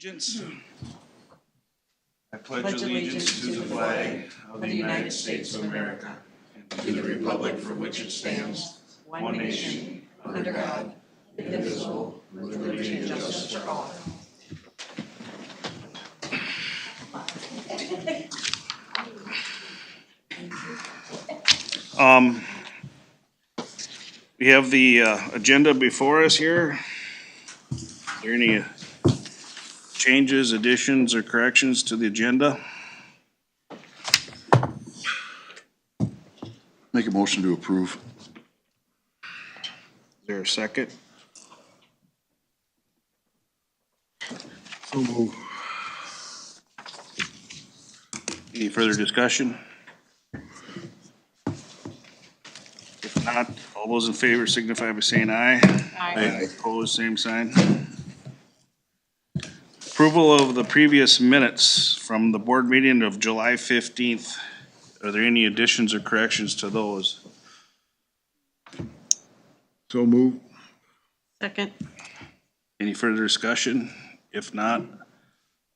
Allegiance. I pledge allegiance to the flag of the United States of America and to the republic for which it stands, one nation, under God, indivisible, with liberty and justice for all. We have the agenda before us here. Are there any changes, additions, or corrections to the agenda? Make a motion to approve. Is there a second? So move. Any further discussion? If not, all those in favor signify by saying aye. Aye. Opposed, same sign. Approval of the previous minutes from the board meeting of July 15th. Are there any additions or corrections to those? So move. Second. Any further discussion? If not,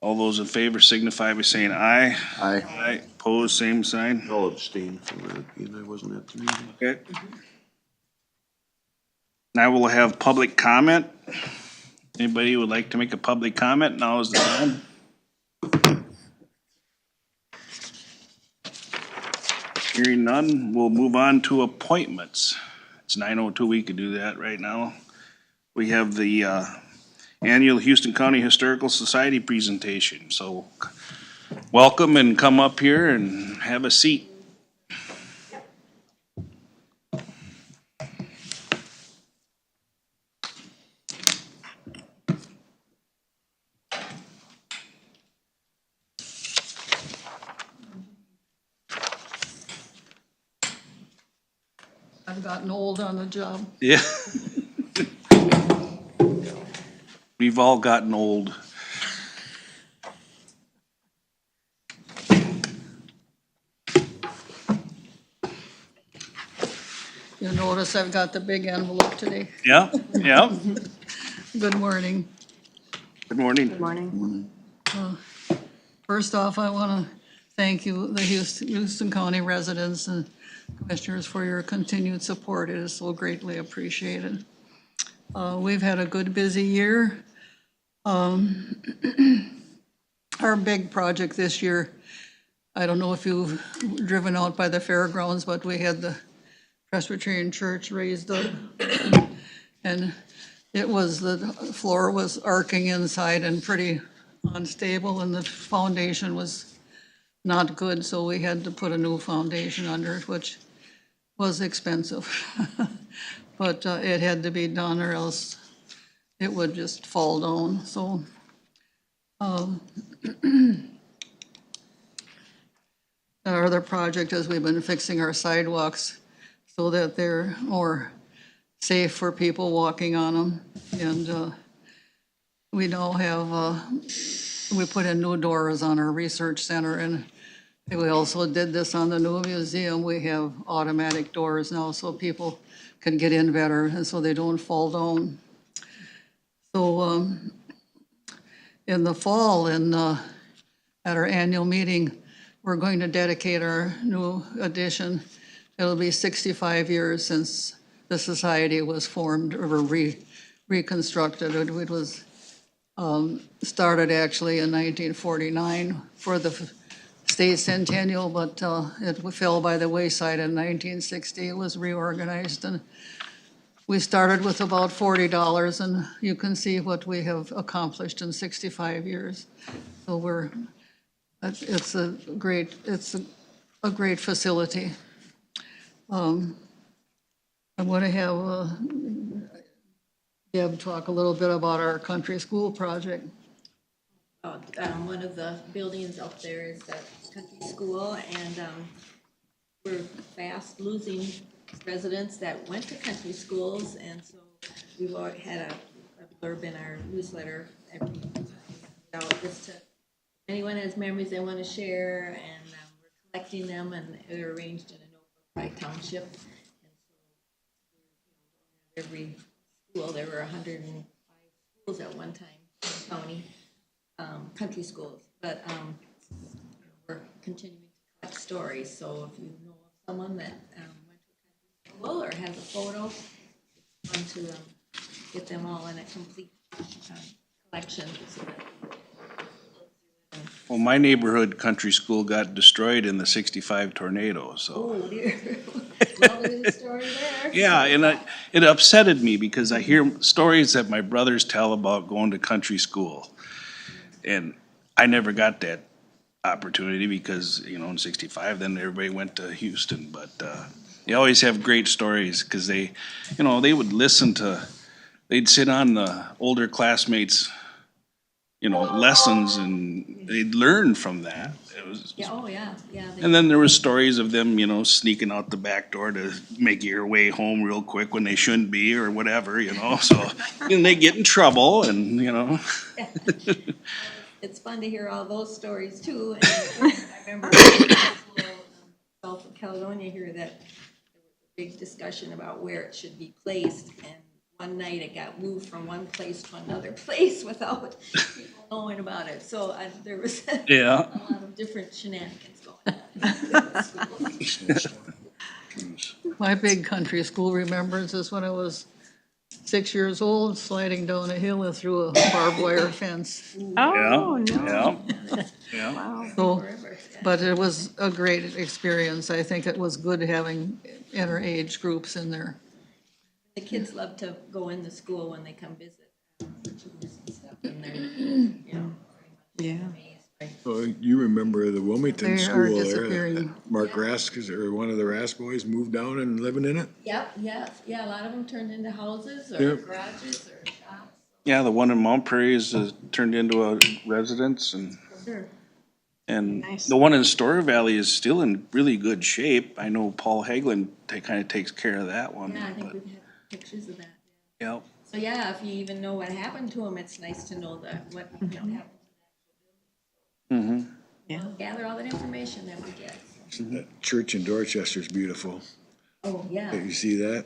all those in favor signify by saying aye. Aye. Aye. Opposed, same sign. I'll abstain from that, being I wasn't at the meeting. Okay. Now we'll have public comment. Anybody who would like to make a public comment, now is the time. Hearing none, we'll move on to appointments. It's 9:02, we could do that right now. We have the annual Houston County Historical Society presentation, so welcome and come up here and have a seat. I've gotten old on the job. Yeah. We've all gotten old. You notice I've got the big envelope today. Yeah, yeah. Good morning. Good morning. Morning. First off, I want to thank you, the Houston County residents and commissioners, for your continued support. It is so greatly appreciated. We've had a good, busy year. Our big project this year, I don't know if you've driven out by the fairgrounds, but we had the Presbyterian Church raised up. And it was, the floor was arcing inside and pretty unstable, and the foundation was not good, so we had to put a new foundation under it, which was expensive. But it had to be done, or else it would just fall down, so. Our other project is we've been fixing our sidewalks so that they're more safe for people walking on them. And we now have, we put in new doors on our research center, and we also did this on the new museum. We have automatic doors now so people can get in better and so they don't fall down. So in the fall, at our annual meeting, we're going to dedicate our new addition. It'll be 65 years since the society was formed or reconstructed. It was started actually in 1949 for the state centennial, but it fell by the wayside in 1960. It was reorganized, and we started with about $40, and you can see what we have accomplished in 65 years. So it's a great facility. I'm going to have Deb talk a little bit about our country school project. One of the buildings up there is the country school, and we're fast losing residents that went to country schools, and so we've already had a blurb in our newsletter every just to anyone has memories they want to share, and we're collecting them, and they're arranged in a Norfolk Township. And so every school, there were 105 schools at one time in the county. country schools, but we're continuing to collect stories. So if you know of someone that went to a country school or has a photo, it's fun to get them all in a complete collection. So that Well, my neighborhood country school got destroyed in the 65 tornado, so. oh dear, lovely story there. Yeah, and it upsetted me because I hear stories that my brothers tell about going to country school. And I never got that opportunity because, in 65, then everybody went to Houston. But they always have great stories because they would they'd sit on the older classmates' lessons, and they'd learn from that. It was, Yeah, oh yeah, yeah. and then there was stories of them, sneaking out the back door to make your way home real quick when they shouldn't be or whatever, so, and they get in trouble and, It's fun to hear all those stories too. And I remember south of Caledonia here that there was a big discussion about where it should be placed, and one night it got moved from one place to another place without people knowing about it. So there was Yeah. a lot of different shenanigans going on. My big country school remembrance is when I was 6 years old, sliding down a hill and through a barbed wire fence. Oh, Yeah, no. yeah. Wow. So, Forever. but it was a great experience. I think it was good having inter-age groups in there. The kids love to go in the school when they come visit for tours and stuff, and they're, Yeah. amazed by Oh, you remember the Wilmington They are school there? disappearing. Mark Rask, or one of the Rask boys moved down and living in it? Yep, yeah, a lot of them turned into houses or Yep. garages or shops. Yeah, the one in Mount Prairie is turned into a residence, Sure. and Nice. the one in Store Valley is still in really good shape. I know Paul Hagelin kind of takes care of that one. Yeah, I think but- we've had pictures of that. Yeah, So yeah, if you even know what happened to them, it's nice to know what happened. mm-hmm. Yeah. Gather all that information that we get. That church in Dorchester is beautiful. Oh, yeah. You see that?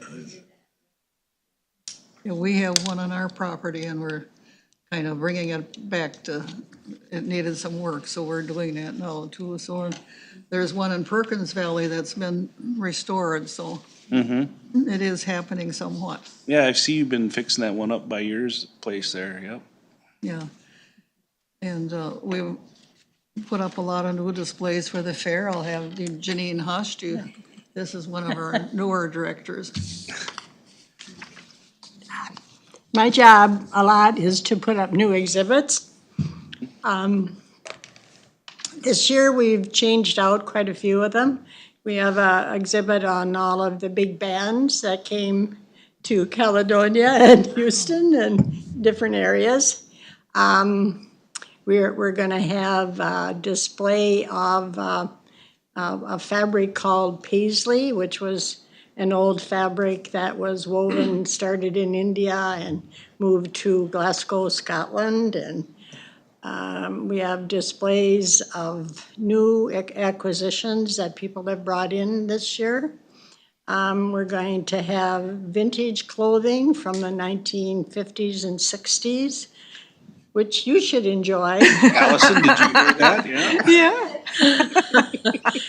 Yeah, we have one on our property and we're kind of bringing it back to, it needed some work, so we're doing that now too. So there's one in Perkins Valley that's been restored, so it is happening somewhat, Yeah, I see you've been fixing that one up by yours place there, yep. yeah. And we put up a lot of new displays for the fair. I'll have Janine Hush do, this is one of our newer directors. My job a lot is to put up new exhibits. This year, we've changed out quite a few of them. We have an exhibit on all of the big bands that came to Caledonia and Houston and different areas. We're gonna have a display of a fabric called paisley, which was an old fabric that was woven, started in India and moved to Glasgow, Scotland. And we have displays of new acquisitions that people have brought in this year. We're going to have vintage clothing from the 1950s and 60s, which you should enjoy. Allison, did you hear that? Yeah. Yeah.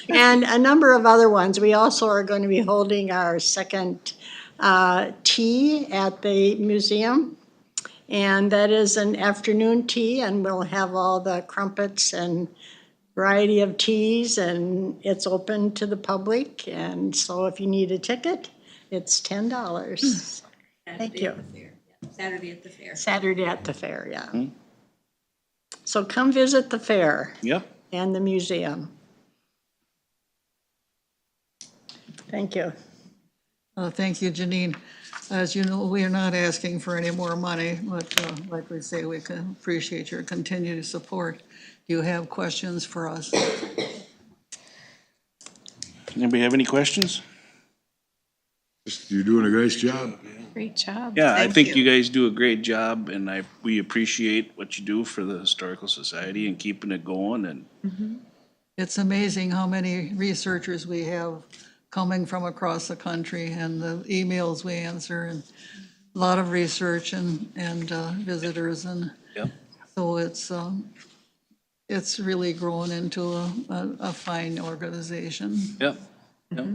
And a number of other ones. We also are going to be holding our second tea at the museum. And that is an afternoon tea, and we'll have all the crumpets and variety of teas, and it's open to the public. And so if you need a ticket, it's $10. Thank you. Saturday at the fair. Saturday at the fair, yeah. So come visit the fair Yep. and the museum. Thank you. Thank you, Janine. As you know, we are not asking for any more money, but like we say, we can appreciate your continued support. Do you have questions for us? Anybody have any questions? You're doing a nice job. Great job. Yeah, I think you guys do a great job, and we appreciate what you do for the Historical Society and keeping it going, and It's amazing how many researchers we have coming from across the country and the emails we answer and a lot of research and visitors, and yep. So it's really grown into a fine organization. Yep, yep.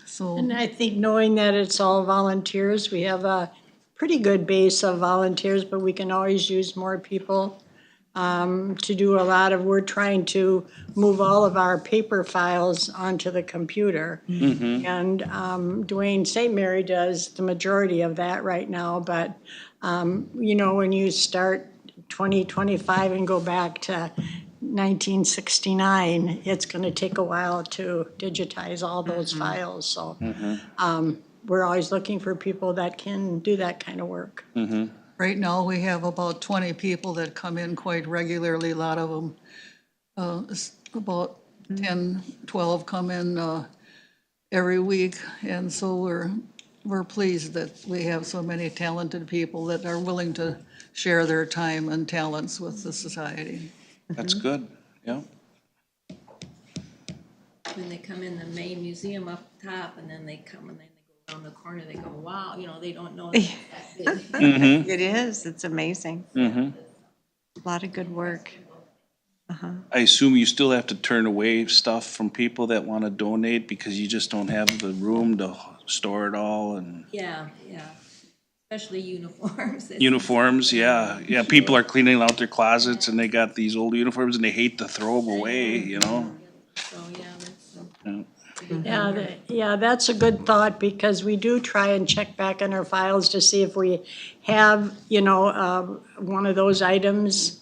So, And I think knowing that it's all volunteers, we have a pretty good base of volunteers, but we can always use more people to do a lot of, we're trying to move all of our paper files onto the computer. And Dwayne St. Mary does the majority of that right now, but, you know, when you start 2025 and go back to 1969, it's gonna take a while to digitize all those files, so. We're always looking for people that can do that kind of work. right now, we have about 20 people that come in quite regularly, a lot of them, about 10, 12 come in every week, and so we're pleased that we have so many talented people that are willing to share their time and talents with the society. That's good, yeah. When they come in the main museum up top, and then they come and then they go around the corner, they go, wow, you know, they don't know that it's that big. It is, it's amazing. A lot of good work. I assume you still have to turn away stuff from people that wanna donate because you just don't have the room to store it all and Yeah, especially uniforms. uniforms, yeah. Yeah, people are cleaning out their closets and they got these old uniforms and they hate to throw them away, you know? So, yeah, that's, Yeah, that's a good thought, because we do try and check back on our files to see if we have, you know, one of those items.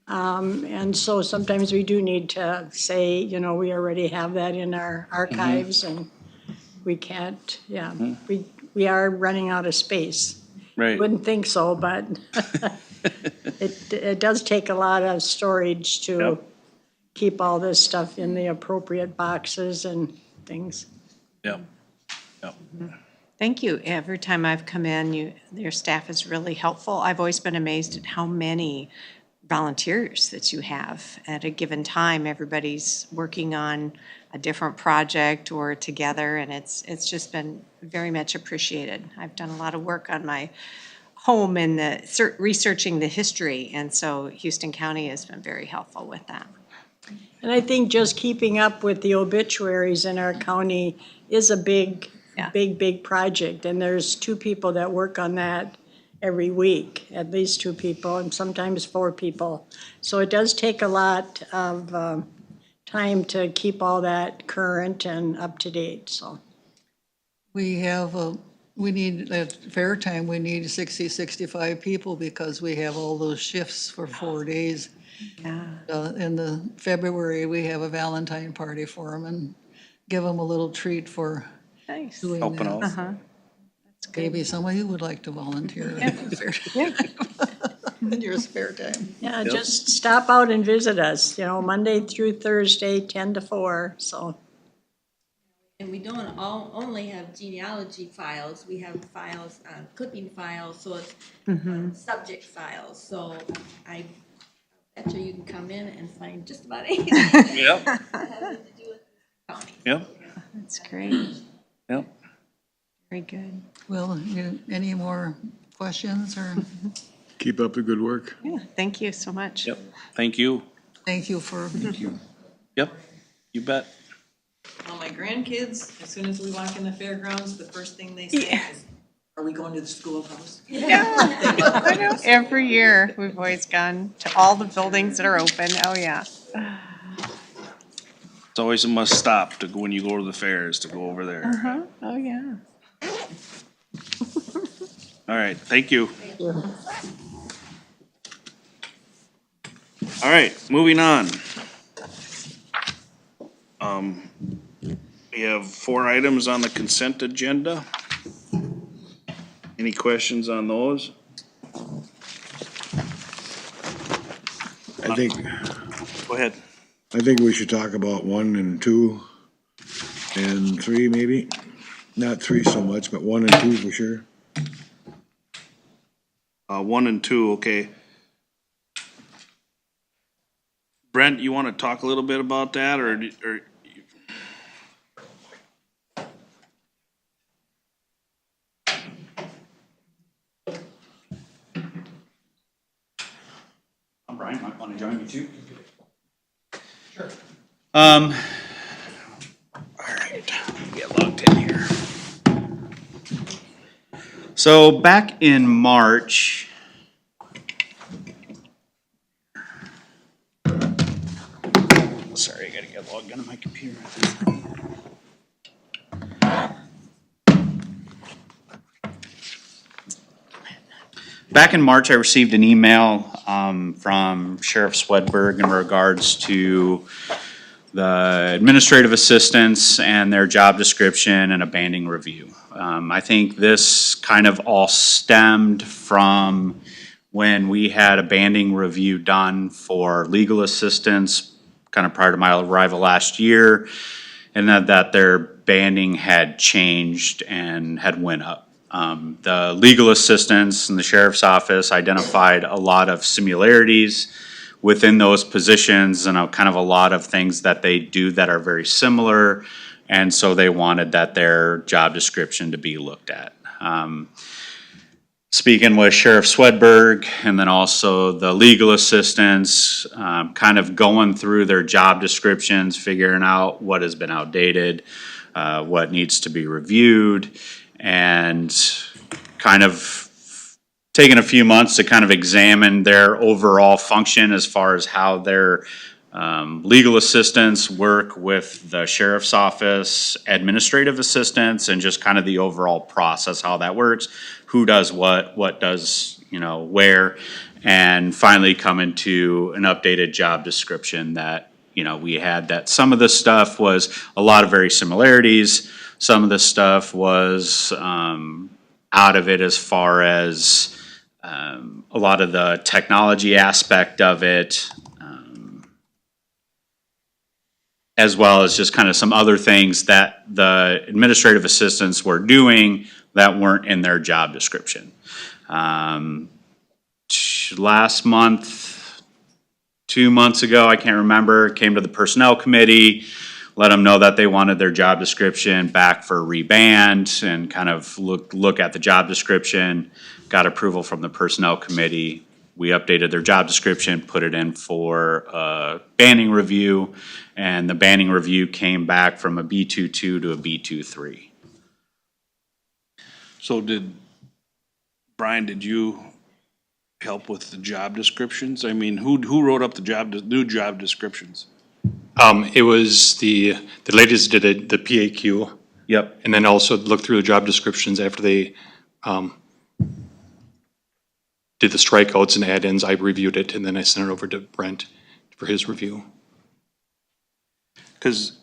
And so sometimes we do need to say, you know, we already have that in our archives and we can't, we are running out of space. Right, Wouldn't think so, but it does take a lot of storage to Yep. keep all this stuff in the appropriate boxes and things. yep, yep. Thank you. Every time I've come in, your staff is really helpful. I've always been amazed at how many volunteers that you have at a given time. Everybody's working on a different project or together, and it's just been very much appreciated. I've done a lot of work on my home and researching the history, and so Houston County has been very helpful with that. And I think just keeping up with the obituaries in our county is a big Yeah. big project. And there's 2 people that work on that every week, at least 2 people, and sometimes 4 people. So it does take a lot of time to keep all that current and up to date, so. We need, at fair time, we need 60, 65 people because we have all those shifts for 4 days. Yeah. In the February, we have a Valentine party for them and give them a little treat for Nice. doing Helping that. out. Maybe some of you would like to volunteer in your spare time. Yeah, just stop out and visit us, you know, Monday through Thursday, 10 to 4, so. and we don't only have genealogy files, we have files, cooking files, so it's subject files, so I bet you can come in and find just about anything Yep, that has to do with the county. yep, That's great. yep. Very good. Well, any more questions or Keep up the good work. Yeah, thank you so much. Yep, thank you. thank you for, Yep, you bet. Well, my grandkids, as soon as we walk in the fairgrounds, the first thing they say is, "Are we going to the schoolhouse?" I know. Every year, we've always gone to all the buildings that are open. Oh, yeah. It's always a must stop to go when you go to the fairs, to go over there. Oh, yeah. All right, thank you. All right, moving on. We have 4 items on the consent agenda. Any questions on those? I think, Go ahead. I think we should talk about 1 and 2 and 3 maybe. Not 3 so much, but 1 and 2 for sure. 1 and 2, okay. Brent, you wanna talk a little bit about that, or Brian might want to join me too. Sure. All right, get logged in here. So back in March, sorry, I gotta get logged into my computer. Back in March, I received an email from Sheriff Swedberg in regards to the administrative assistants and their job description and a banding review. I think this kind of all stemmed from when we had a banding review done for legal assistants kind of prior to my arrival last year, and that their banding had changed and had went up. The legal assistants in the sheriff's office identified a lot of similarities within those positions and kind of a lot of things that they do that are very similar. And so they wanted that their job description to be looked at. Speaking with Sheriff Swedberg and then also the legal assistants, kind of going through their job descriptions, figuring out what has been outdated, what needs to be reviewed, and kind of taking a few months to kind of examine their overall function as far as how their legal assistants work with the sheriff's office, administrative assistants, and just kind of the overall process, how that works, who does what does, where, and finally coming to an updated job description that, we had that some of the stuff was a lot of very similarities. Some of the stuff was out of it as far as a lot of the technology aspect of it, as well as just kind of some other things that the administrative assistants were doing that weren't in their job description. Last month, 2 months ago, I can't remember, came to the personnel committee, let them know that they wanted their job description back for reband and kind of look at the job description, got approval from the personnel committee. We updated their job description, put it in for a banding review, and the banding review came back from a B22 to a B23. So Brian, did you help with the job descriptions? I mean, who wrote up the new job descriptions? It was the ladies did the PAQ. Yep. And then also looked through the job descriptions after they did the strikeouts and add-ins. I reviewed it and then I sent it over to Brent for his review. Because,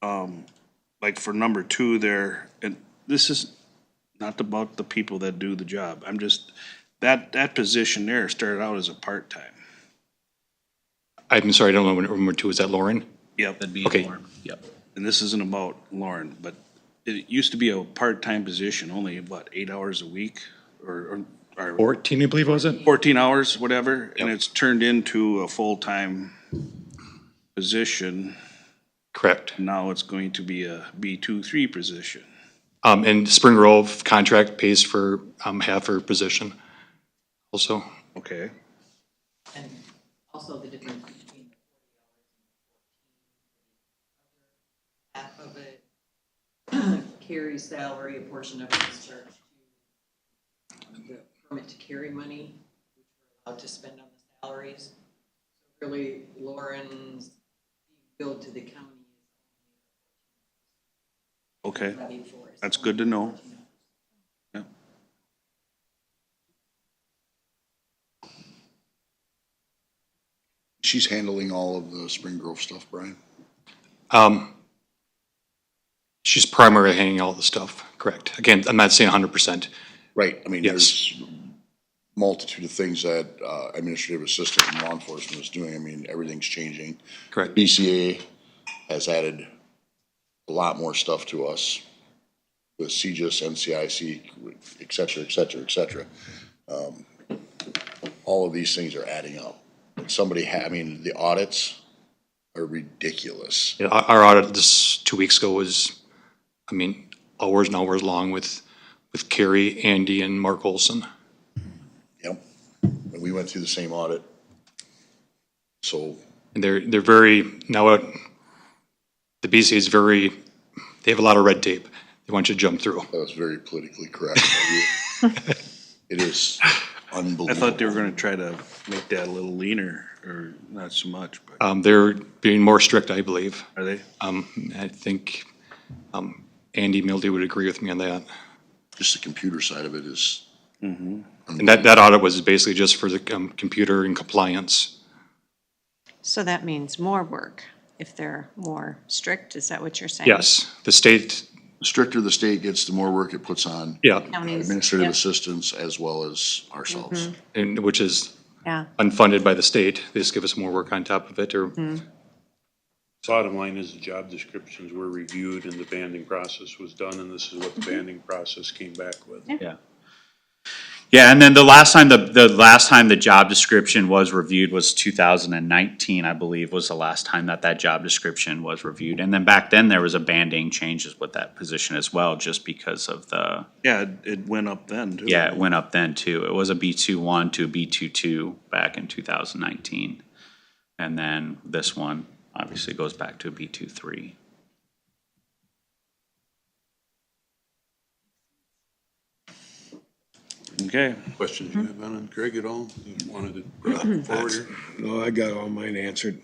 like for number 2 there, and this is not about the people that do the job. I'm just, that position there started out as a part-time. I'm sorry, I don't know when number 2 is. That Lauren? Yep. That'd be Okay. Lauren. Yep. And this isn't about Lauren, but it used to be a part-time position, only 8 hours a week or 14, I believe, was it? 14 hours, whatever, and Yep. it's turned into a full-time position. Correct. Now it's going to be a B23 position. And Spring Grove contract pays for half her position also. Okay. And also the difference between the 40 hours and the 14, half of it Carrie's salary, a portion of it is charged to the permit to carry money, which we're allowed to spend on the salaries. So really, Lauren's billed to the county Okay, is levied for. It's that's only good to know. 14 hours. Yep. She's handling all of the Spring Grove stuff, Brian? She's primarily handling all the stuff, correct. Again, I'm not saying 100%. Right, I mean, Yes. there's multitude of things that administrative assistant and law enforcement is doing. I mean, everything's changing. Correct. BCA has added a lot more stuff to us with CJIS, NCIC, et cetera, et cetera, et cetera. All of these things are adding up. And I mean, the audits are ridiculous. Yeah, our audit this 2 weeks ago was, I mean, hours and hours long with Carrie, Andy, and Mark Olson. Yep, and we went through the same audit. So, And they're very, now, the BCA is very, they have a lot of red tape they want you to jump through. that was very politically correct of you. It is unbelievable. I thought they were gonna try to make that a little leaner, or not so much, but They're being more strict, I believe. are they? I think, Andy Mildy would agree with me on that. Just the computer side of it is. And that audit was basically just for the, computer and compliance. So that means more work if they're more strict, is that what you're saying? Yes, the state, The stricter the state gets, the more work it puts on yeah, Counties, administrative yeah. assistants as well as ourselves. and which is Yeah, unfunded by the state. They just give us more work on top of it, or, Bottom line is the job descriptions were reviewed and the banding process was done, and this is what the banding process came back with. Yeah. Yeah, and then the last time, the last time the job description was reviewed was 2019, I believe, was the last time that job description was reviewed. And then back then, there was a banding changes with that position as well, just because of the, Yeah, it went up then, too. yeah, it went up then too. It was a B21 to a B22 back in 2019. And then this one obviously goes back to a B23. Okay, Questions you have on it, Greg, at all? You wanted to bring it forward here? No, I got all mine answered.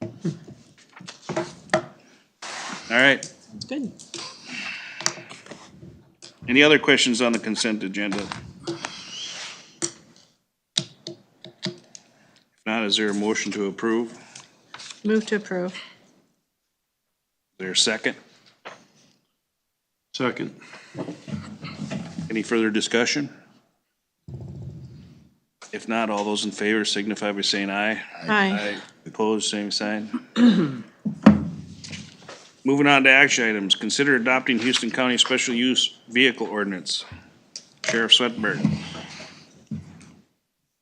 all right. it's good. Any other questions on the consent agenda? If not, is there a motion to approve? Is Move to approve. there a second? Second. Any further discussion? If not, all those in favor signify by saying aye. Aye. Opposed, same sign. Moving on to action items, consider adopting Houston County Special Use Vehicle Ordinance. Sheriff Swetberg.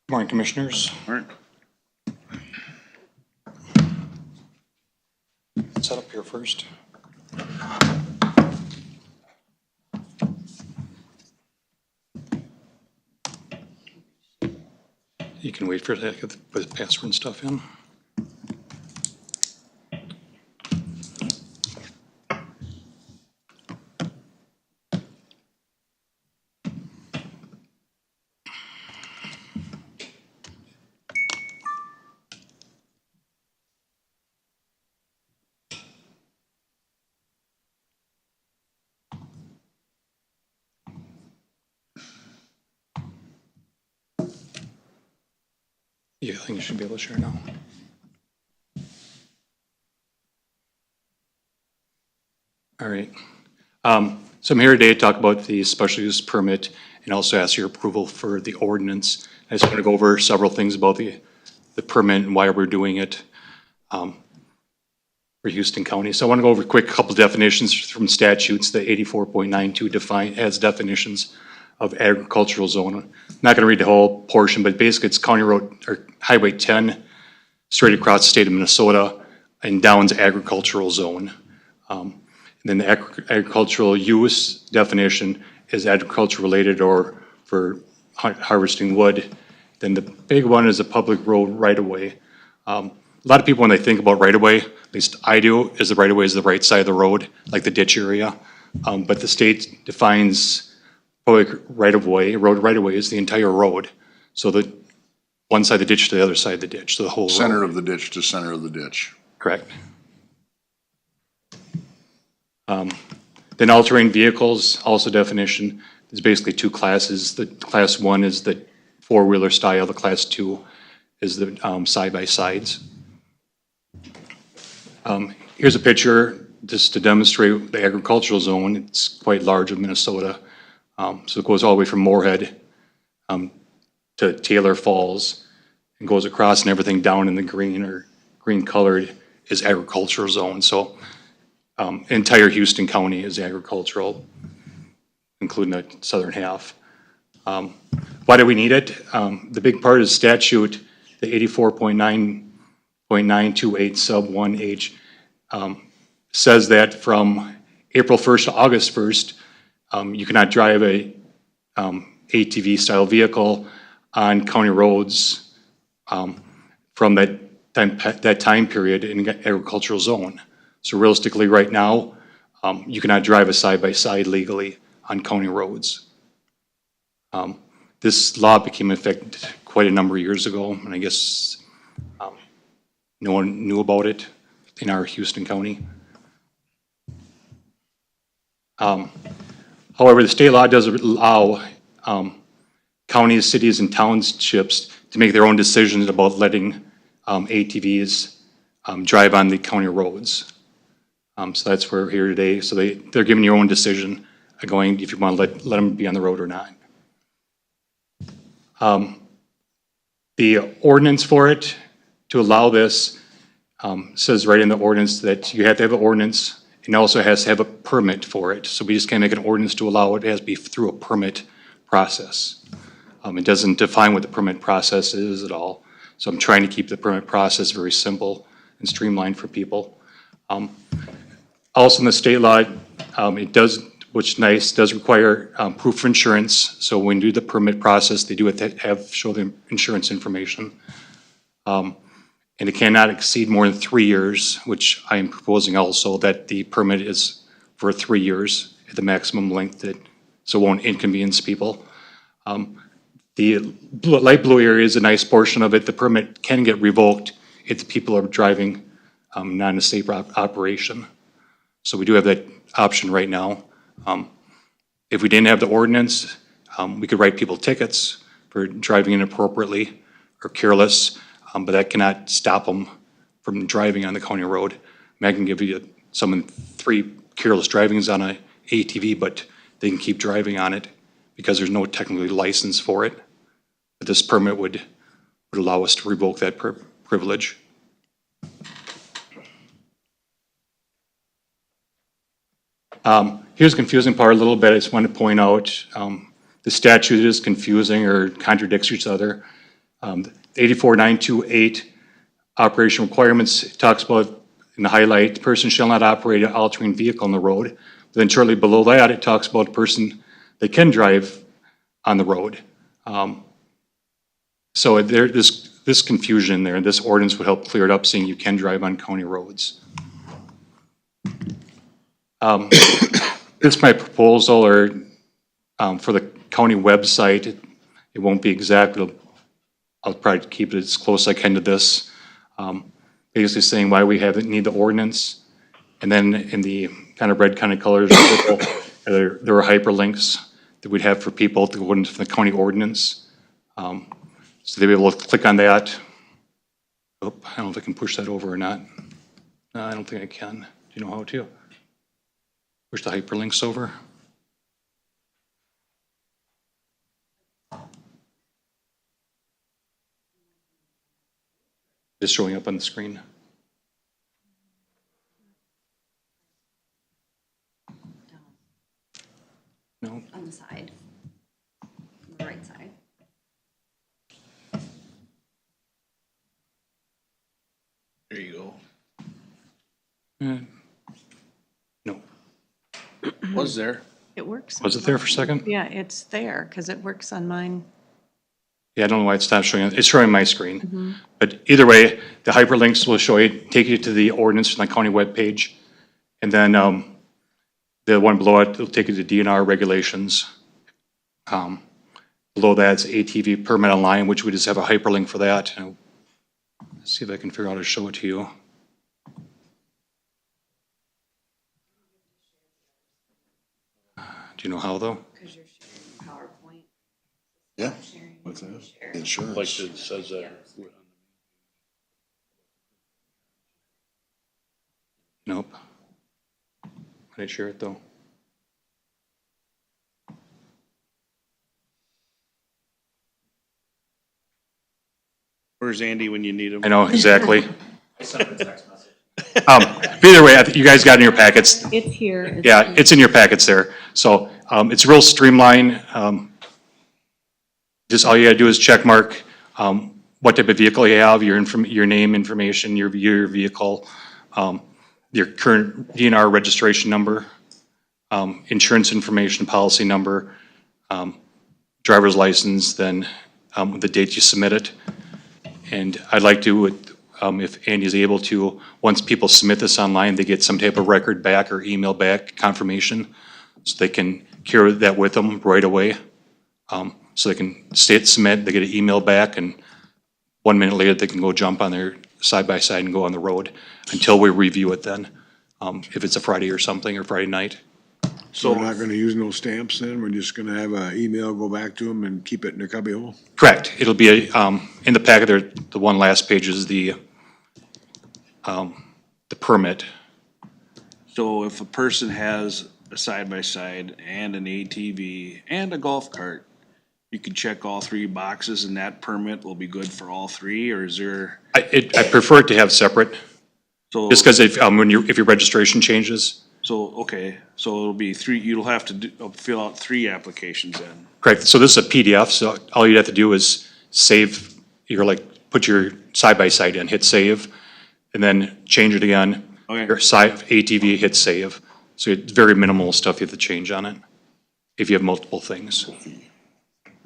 morning, commissioners. Mark? Set up here first. You can wait for that, get the password and stuff in. Yeah, I think you should be able to share now. All right. So I'm here today to talk about the special use permit and also ask your approval for the ordinance. I just want to go over several things about the permit and why we're doing it for Houston County. So I want to go over a quick couple definitions from statutes. The 84.92 has definitions of agricultural zone. I'm not going to read the whole portion, but basically it's County Road, or Highway 10, straight across the state of Minnesota, and Downs agricultural zone. And then the agricultural use definition is agriculture related or for harvesting wood. Then the big one is a public road right-of-way. A lot of people, when they think about right-of-way, at least I do, is the right-of-way is the right side of the road, like the ditch area. But the state defines public right-of-way, road right-of-way is the entire road. So the one side of the ditch to the other side of the ditch, so the whole road. Center of the ditch to center of the ditch. Correct. Then all-terrain vehicles, also definition, is basically two classes. The class one is the four-wheeler style, the class two is the side-by-sides. Here's a picture just to demonstrate the agricultural zone. It's quite large of Minnesota. So it goes all the way from Moorhead to Taylor Falls and goes across, and everything down in the green or green colored is agricultural zone. So entire Houston County is agricultural, including the southern half. Why do we need it? The big part is statute, the 84.9.928 sub 1H, says that from April 1st to August 1st, you cannot drive a ATV style vehicle on county roads from that that time period in agricultural zone. So realistically, right now, you cannot drive a side-by-side legally on county roads. This law became effective quite a number of years ago, and I guess no one knew about it in our Houston County. However, the state law does allow counties, cities, and townships to make their own decisions about letting ATVs drive on the county roads. So that's where we're here today. So they're giving your own decision going if you want to let them be on the road or not. The ordinance for it to allow this says right in the ordinance that you have to have an ordinance and also has to have a permit for it. So we just can't make an ordinance to allow it. It has to be through a permit process. It doesn't define what the permit process is at all. So I'm trying to keep the permit process very simple and streamlined for people. Also in the state law, it does, which is nice, does require proof of insurance. So when you do the permit process, they do have show the insurance information. And it cannot exceed more than 3 years, which I am proposing also that the permit is for 3 years at the maximum length so it won't inconvenience people. The light blue area is a nice portion of it. The permit can get revoked if the people are driving not in a safe operation. So we do have that option right now. If we didn't have the ordinance, we could write people tickets for driving inappropriately or careless, but that cannot stop them from driving on the county road. I can give you someone 3 careless drivings on an ATV, but they can keep driving on it because there's no technically license for it. But this permit would allow us to revoke that privilege. Here's the confusing part a little bit. I just want to point out the statute is confusing or contradicts each other. 84928 operation requirements talks about in the highlight, the person shall not operate an all-terrain vehicle on the road. But then shortly below that, it talks about the person that can drive on the road. So there's this confusion there, and this ordinance would help clear it up, saying you can drive on county roads. This is my proposal, or for the county website. It won't be exact. I'll probably keep it as close as I can to this. Basically saying why we need the ordinance. And then in the kind of red kind of colors, there are hyperlinks that we'd have for people to go into the county ordinance. So they'll be able to click on that. Oh, I don't know if I can push that over or not. No, I don't think I can. Do you know how to? Push the hyperlinks over. It's showing up on the screen. No. On the side, on the right side. There you go. No. Was there? It works. Was it there for a second? Yeah, it's there because it works on mine. Yeah, I don't know why it stopped showing. It's showing my screen. But either way, the hyperlinks will show you, take you to the ordinance on the county webpage. And then the one below it will take you to DNR regulations. Below that's ATV permit online, which we just have a hyperlink for that. And let's see if I can figure out how to show it to you. Do you know how though? Because you're sharing PowerPoint. Yeah, Sharing. what's that? Share. Like Insurance. it says that. Nope. I didn't share it though. Where's Andy when you need him? I know, exactly. Either way, you guys got in your packets. It's here. Yeah, it's in your packets there. So it's real streamlined. Just all you gotta do is check mark what type of vehicle you have, your name information, your vehicle, your current DNR registration number, insurance information, policy number, driver's license, then the date you submit it. And I'd like to, if Andy is able to, once people submit this online, they get some type of record back or email back confirmation. So they can carry that with them right away. So they can submit, they get an email back, and 1 minute later, they can go jump on their side-by-side and go on the road until we review it then. If it's a Friday or something, or Friday night. So we're not gonna use no stamps then? We're just gonna have an email go back to them and keep it in their cubby hole? Correct. It'll be, in the packet there, the one last page is the permit. So if a person has a side-by-side and an ATV and a golf cart, you can check all three boxes and that permit will be good for all three, or is there? I prefer it to have separate, So, just because if your registration changes. okay, so it'll be three, you'll have to fill out three applications then. Correct. So this is a PDF, so all you'd have to do is save, put your side-by-side in, hit save, and then change it again. Okay. Your ATV, hit save. So it's very minimal stuff you have to change on it, if you have multiple things.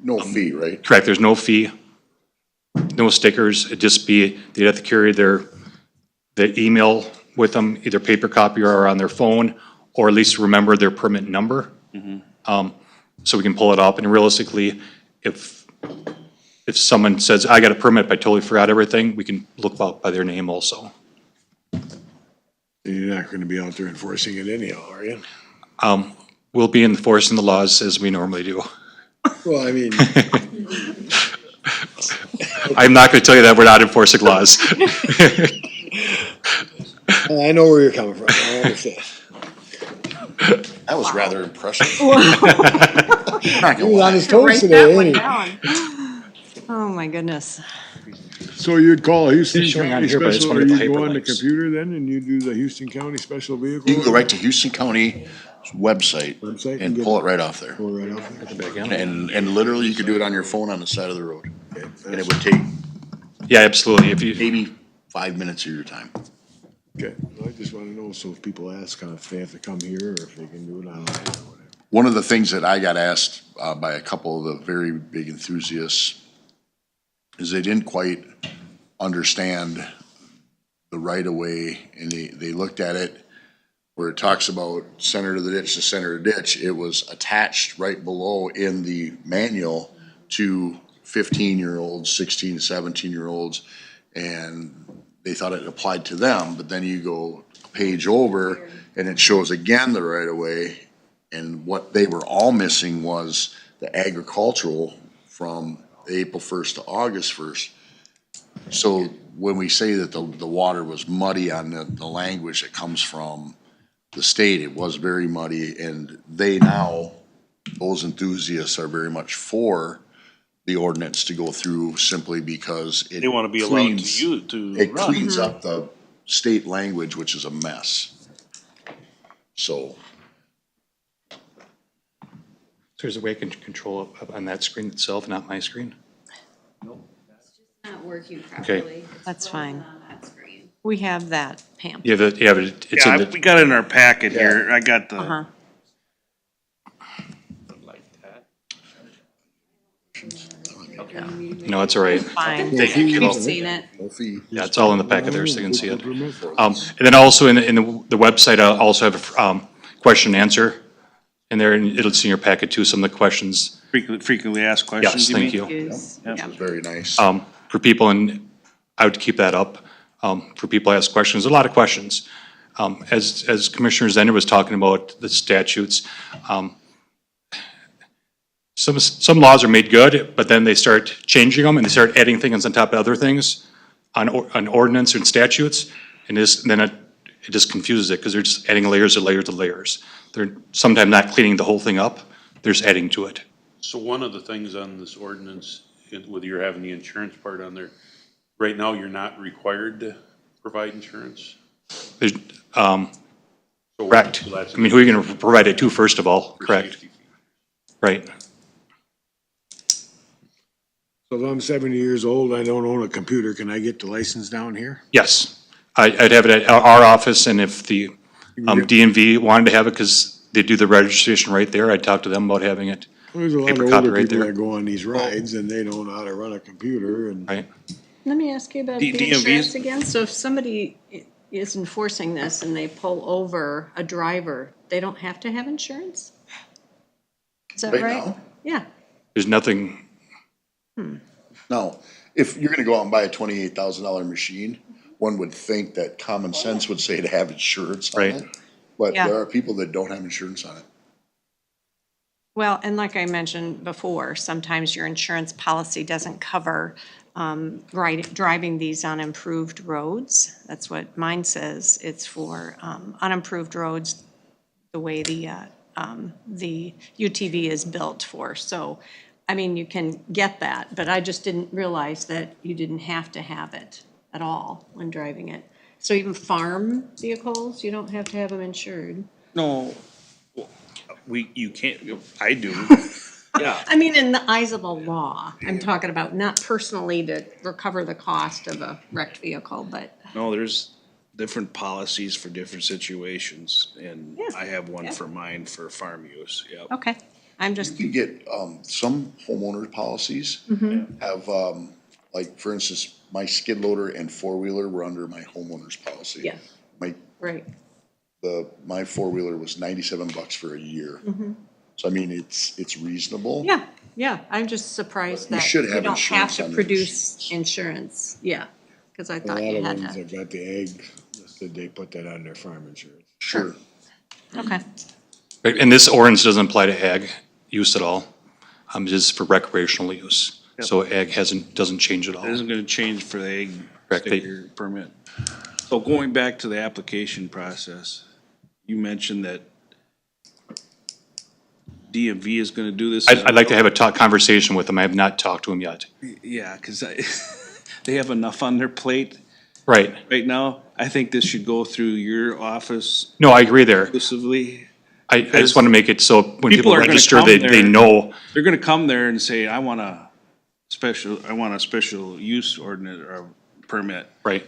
No fee, right? Correct, there's no fee, no stickers, it'd just be, they'd have to carry the email with them, either paper copy or on their phone, or at least remember their permit number. So we can pull it up, and realistically, if someone says, I got a permit, but I totally forgot everything, we can look out by their name also. You're not gonna be out there enforcing it anyhow, are you? We'll be enforcing the laws as we normally do. Well, I mean, I'm not gonna tell you that we're not enforcing laws. I know where you're coming from, I understand. That was rather impressive. He was on his toes today, ain't he? Oh, my goodness. So you'd call Houston It's showing on County here, but I just Special, or wanted the you'd go on the hyperlinks. computer then, and you do the Houston County Special Vehicle? You can go right to Houston County website Website and and get- pull it right off there. Go right off there. And literally, you could do it on your phone on the side of the road. And it would take Yeah, absolutely, if you, maybe 5 minutes of your time. Okay, I just wanna know, so if people ask, if they have to come here, or if they can do it online or whatever. One of the things that I got asked by a couple of the very big enthusiasts is they didn't quite understand the right-of-way, and they looked at it where it talks about center of the ditch to center of the ditch. It was attached right below in the manual to 15-year-olds, 16, 17-year-olds, and they thought it applied to them, but then you go a page over and it shows again the right-of-way, and what they were all missing was the agricultural from April 1st to August 1st. So when we say that the water was muddy on the language that comes from the state, it was very muddy, and they now, those enthusiasts are very much for the ordinance to go through simply because it They wanna be allowed cleans- to use, to it run. cleans up the state language, which is a mess. So, there's a way I can control it on that screen itself, not my screen. Not working properly. That's fine. On that screen. We have that pamphlet. You have it, it's in Yeah, we the, got it in our packet here, I got the. Uh-huh. no, it's all right. Fine. Thank you. We've seen it. no fee. Yeah, it's all in the packet there, so you can see it. And then also in the website, I also have a question and answer in there, and it'll see in your packet too, some of the questions, Frequently asked questions, yes, you thank mean? you. Use- Yep. yeah. Very nice. For people, and I would keep that up, for people to ask questions, a lot of questions. As Commissioner Zender was talking about the statutes, some laws are made good, but then they start changing them and they start adding things on top of other things on ordinance and statutes, and then it just confuses it, because they're just adding layers and layers and layers. They're sometimes not cleaning the whole thing up, they're just adding to it. So one of the things on this ordinance, whether you're having the insurance part on there, right now, you're not required to provide insurance? There's, So- correct. so that's- I mean, who are you gonna provide it to, first of all, correct, right? So if I'm 70 years old, I don't own a computer, can I get the license down here? Yes, I'd have it at our office, and if the DMV wanted to have it, because they do the registration right there, I'd talk to them about having it, There's a lot of Paper copy older right people there. that go on these rides and they don't know how to run a computer and. right? Let me ask you about the DMVs? insurance again. So if somebody is enforcing this and they pull over a driver, they don't have to have insurance? Is that Right right? now? Yeah. There's nothing, Now, if you're gonna go out and buy a $28,000 machine, one would think that common sense would say to have insurance on Right. it. But Yeah. there are people that don't have insurance on it. Well, and like I mentioned before, sometimes your insurance policy doesn't cover driving these on improved roads. That's what mine says. It's for unimproved roads, the way the UTV is built for. So, I mean, you can get that, but I just didn't realize that you didn't have to have it at all when driving it. So even farm vehicles, you don't have to have them insured? No, you can't, I do. Yeah. I mean, in the eyes of the law, I'm talking about not personally to recover the cost of a wrecked vehicle, but, No, there's different policies for different situations, and Yeah, I have one yeah. for mine for farm use, yep. okay. I'm You just, can get, some homeowner policies Mm-hmm. have, like, for instance, my skid loader and four-wheeler were under my homeowner's policy. Yeah. My, right. my four-wheeler was $97 for a year. So I mean, it's reasonable. Mm-hmm. Yeah, yeah, I'm just surprised You that should you have don't have insurance to on your produce machines. insurance, yeah, because I A thought lot you of had ones to. that got the ag, listed, they put that on their farm insurance. Sure. Okay, right, and this ordinance doesn't apply to ag use at all. It is for recreational use. So ag doesn't change at all. It isn't gonna change for the egg Correct. sticker permit. So going back to the application process, you mentioned that DMV is gonna do this. I'd like to have a conversation with them. I have not talked to him yet. Yeah, cause they have enough on their plate Right. right now. I think this should go through your office No, I agree there. exclusively. I just want to make it so when People people are gonna register, come they there. know. They're gonna come there and say, I want a special use ordinance or permit. Right,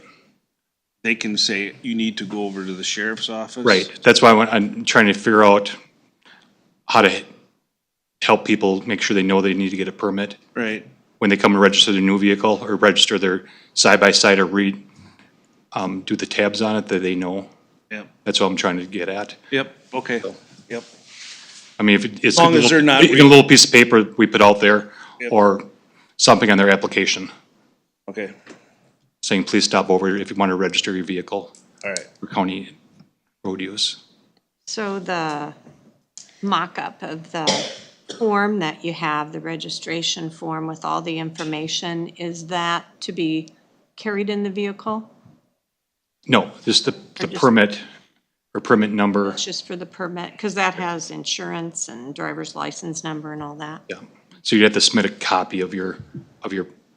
They can say, you need to go over to the sheriff's office. right. That's why I'm trying to figure out how to help people make sure they know they need to get a permit Right, when they come and register their new vehicle or register their side-by-side or do the tabs on it, that they know. yep, That's what I'm trying to get at. yep, okay, yep. I mean, if it's. long as they're not Even a little piece of paper we put out there Yep. or something on their application Okay, saying, please stop over if you want to register your vehicle all right. for county road use. so the mock-up of the form that you have, the registration form with all the information, is that to be carried in the vehicle? No, just the just- permit or permit number. It's just for the permit, because that has insurance and driver's license number and all that? Yeah. So you'd have to submit a copy of your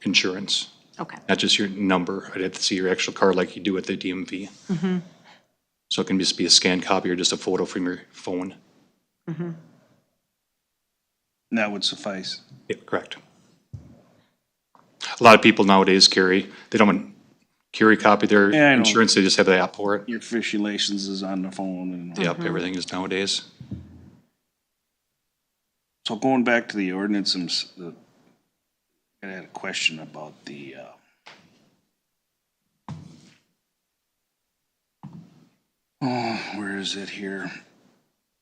insurance, Okay, not just your number. I'd have to see your actual card like you do at the DMV. So it can just be a scanned copy or just a photo from your phone. That would suffice. Yeah, correct. A lot of people nowadays they don't carry a copy of Yeah, I their know. insurance, they just have the app for it. Your fishing license is on the phone and. Yep, everything is nowadays. So going back to the ordinance, I had a question about where is it here?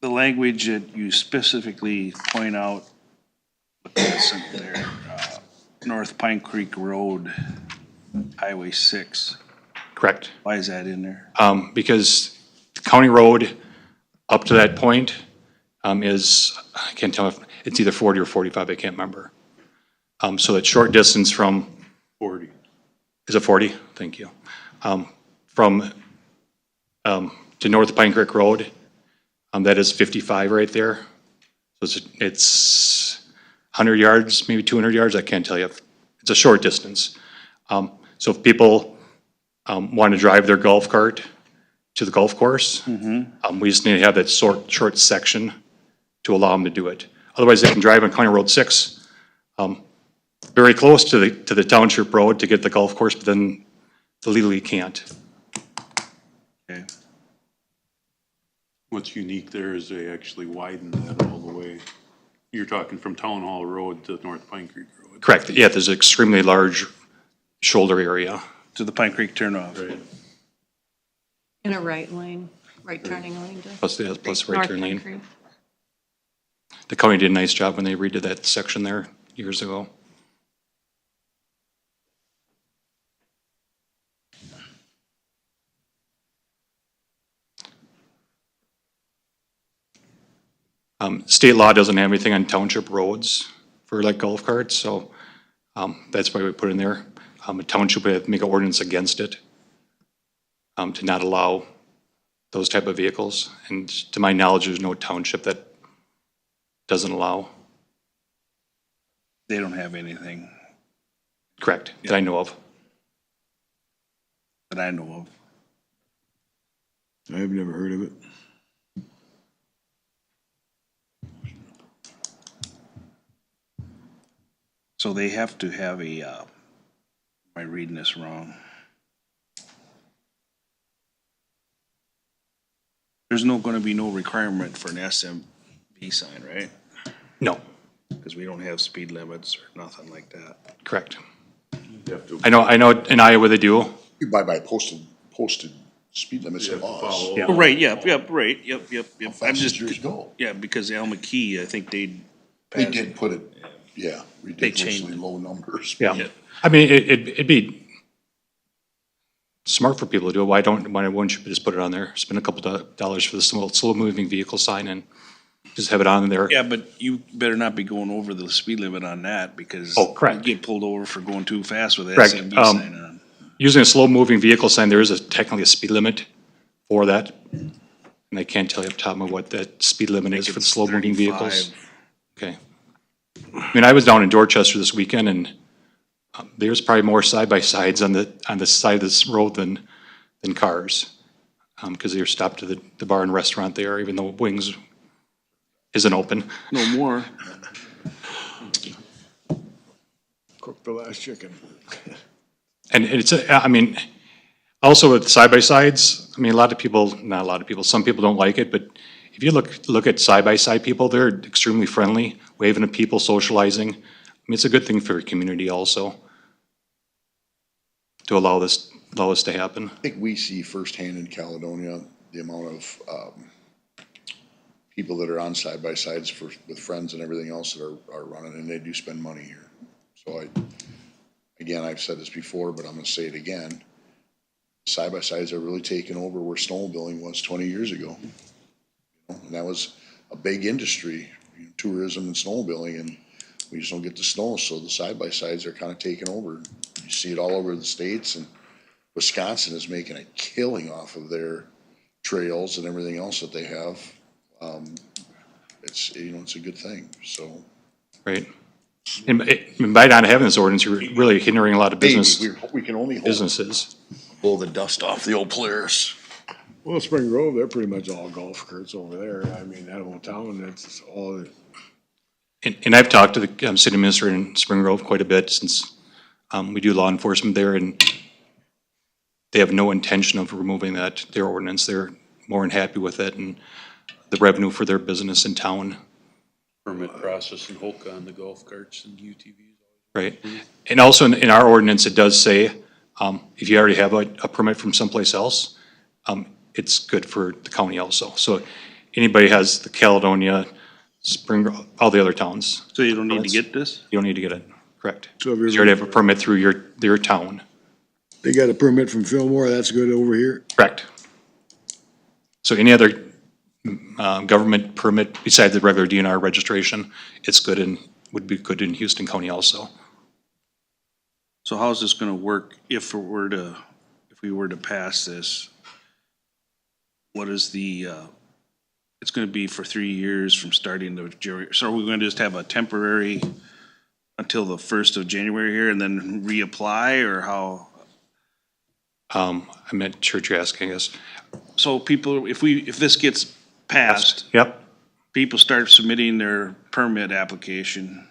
The language that you specifically point out, with this in there, North Pine Creek Road, Highway 6. Correct. Why is that in there? Because the county road up to that point is, I can't tell if, it's either 40 or 45, I can't remember. So that short distance from, 40. is it 40? Thank you. From, to North Pine Creek Road, that is 55 right there. So it's 100 yards, maybe 200 yards, I can't tell you. It's a short distance. So if people want to drive their golf cart to the golf course, we just need to have that short section to allow them to do it. Otherwise, they can drive on County Road 6, very close to the township road to get the golf course, but then they legally can't. Okay. What's unique there is they actually widen that all the way. You're talking from Town Hall Road to North Pine Creek Road. Correct, yeah, there's an extremely large shoulder area. To the Pine Creek turnoff. In a right lane, right turning lane to Plus the right North turn Pine lane. Creek. The county did a nice job when they redid that section there years ago. State law doesn't have anything on township roads for like golf carts, so that's why we put in there. A township would have to make an ordinance against it to not allow those type of vehicles. And to my knowledge, there's no township that doesn't allow. They don't have anything Correct, that I know of. that I know of. I've never heard of it. So they have to have a, am I reading this wrong? There's gonna be no requirement for an SMB sign, right? No, Because we don't have speed limits or nothing like that. correct. I know in Iowa they do. You buy by posted speed limits and laws. Yeah. Oh, right, yep, right, yep. How I'm fast just, does yours go? yeah, because Alma Key, I think They did put it, yeah, ridiculously changed. low numbers. Yeah, I mean, it'd be smart for people to do it. Why wouldn't you just put it on there? Spend a couple dollars for the slow moving vehicle sign and just have it on there. Yeah, but you better not be going over the speed limit on that because. Oh, correct. You get pulled over for going too fast with that Correct. SMB sign on. Using a slow moving vehicle sign, there is technically a speed limit for that. And I can't tell you off the top of my head what that speed limit is for the slow moving vehicles. 35. Okay. I mean, I was down in Dorchester this weekend and there's probably more side-by-sides on the side of this road than cars. Because they were stopped to the bar and restaurant there, even though Wings isn't open. No more. Cook the last chicken. And it's, I mean, also with side-by-sides, I mean, not a lot of people, some people don't like it, but if you look at side-by-side people, they're extremely friendly, waving at people, socializing. I mean, it's a good thing for your community also to allow this to happen. I think we see firsthand in Caledonia, the amount of, people that are on side-by-sides with friends and everything else that are running, and they do spend money here. So again, I've said this before, but I'm gonna say it again. Side-by-sides are really taking over where snowmobiling was 20 years ago. And that was a big industry, tourism and snowmobiling, and we just don't get the snow, so the side-by-sides are kind of taking over. You see it all over the states, and Wisconsin is making a killing off of their trails and everything else that they have. It's a good thing, so. Right. And by not having this ordinance, you're really hindering a lot of Maybe, we can only hope. businesses. Blow the dust off the old Polaris. Well, Spring Grove, they're pretty much all golf carts over there. I mean, that whole town, that's all. And I've talked to the city administrator in Spring Grove quite a bit since we do law enforcement there, and they have no intention of removing their ordinance. They're more than happy with it and the revenue for their business in town. Permit process in Holka on the golf carts and UTVs. Right. And also in our ordinance, it does say, if you already have a permit from someplace else, it's good for the county also. So anybody has the Caledonia, Spring Grove, all the other towns, So you don't need to get this? you don't need to get it, correct? So if You already have a permit through your town, They got a permit from Fillmore, that's good over here. correct? So any other government permit besides the regular DNR registration, it's good and would be good in Houston County also. So how's this gonna work if we were to pass this? What is it's gonna be for 3 years from starting to January, so are we gonna just have a temporary until the 1st of January here and then reapply, or how? I'm not sure what you're asking, I guess. So people, if this gets passed, Yep, people start submitting their permit application,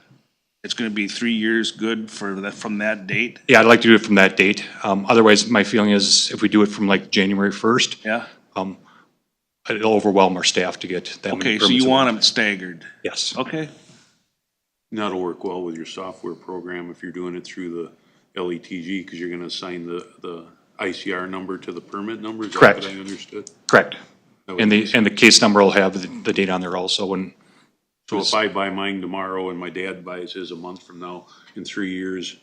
it's gonna be 3 years good for that, from that date? yeah, I'd like to do it from that date. Otherwise, my feeling is if we do it from like January 1st, Yeah? it'll overwhelm our staff to get that many Okay, so permits. you want them staggered? Yes, Okay. And that'll work well with your software program if you're doing it through LETG, because you're gonna assign the ICR number to the permit number? Is that Correct. what I understood? Correct. That would And be- the case number will have the date on there also when, So if I buy mine tomorrow and my dad buys his a month from now, in 3 years,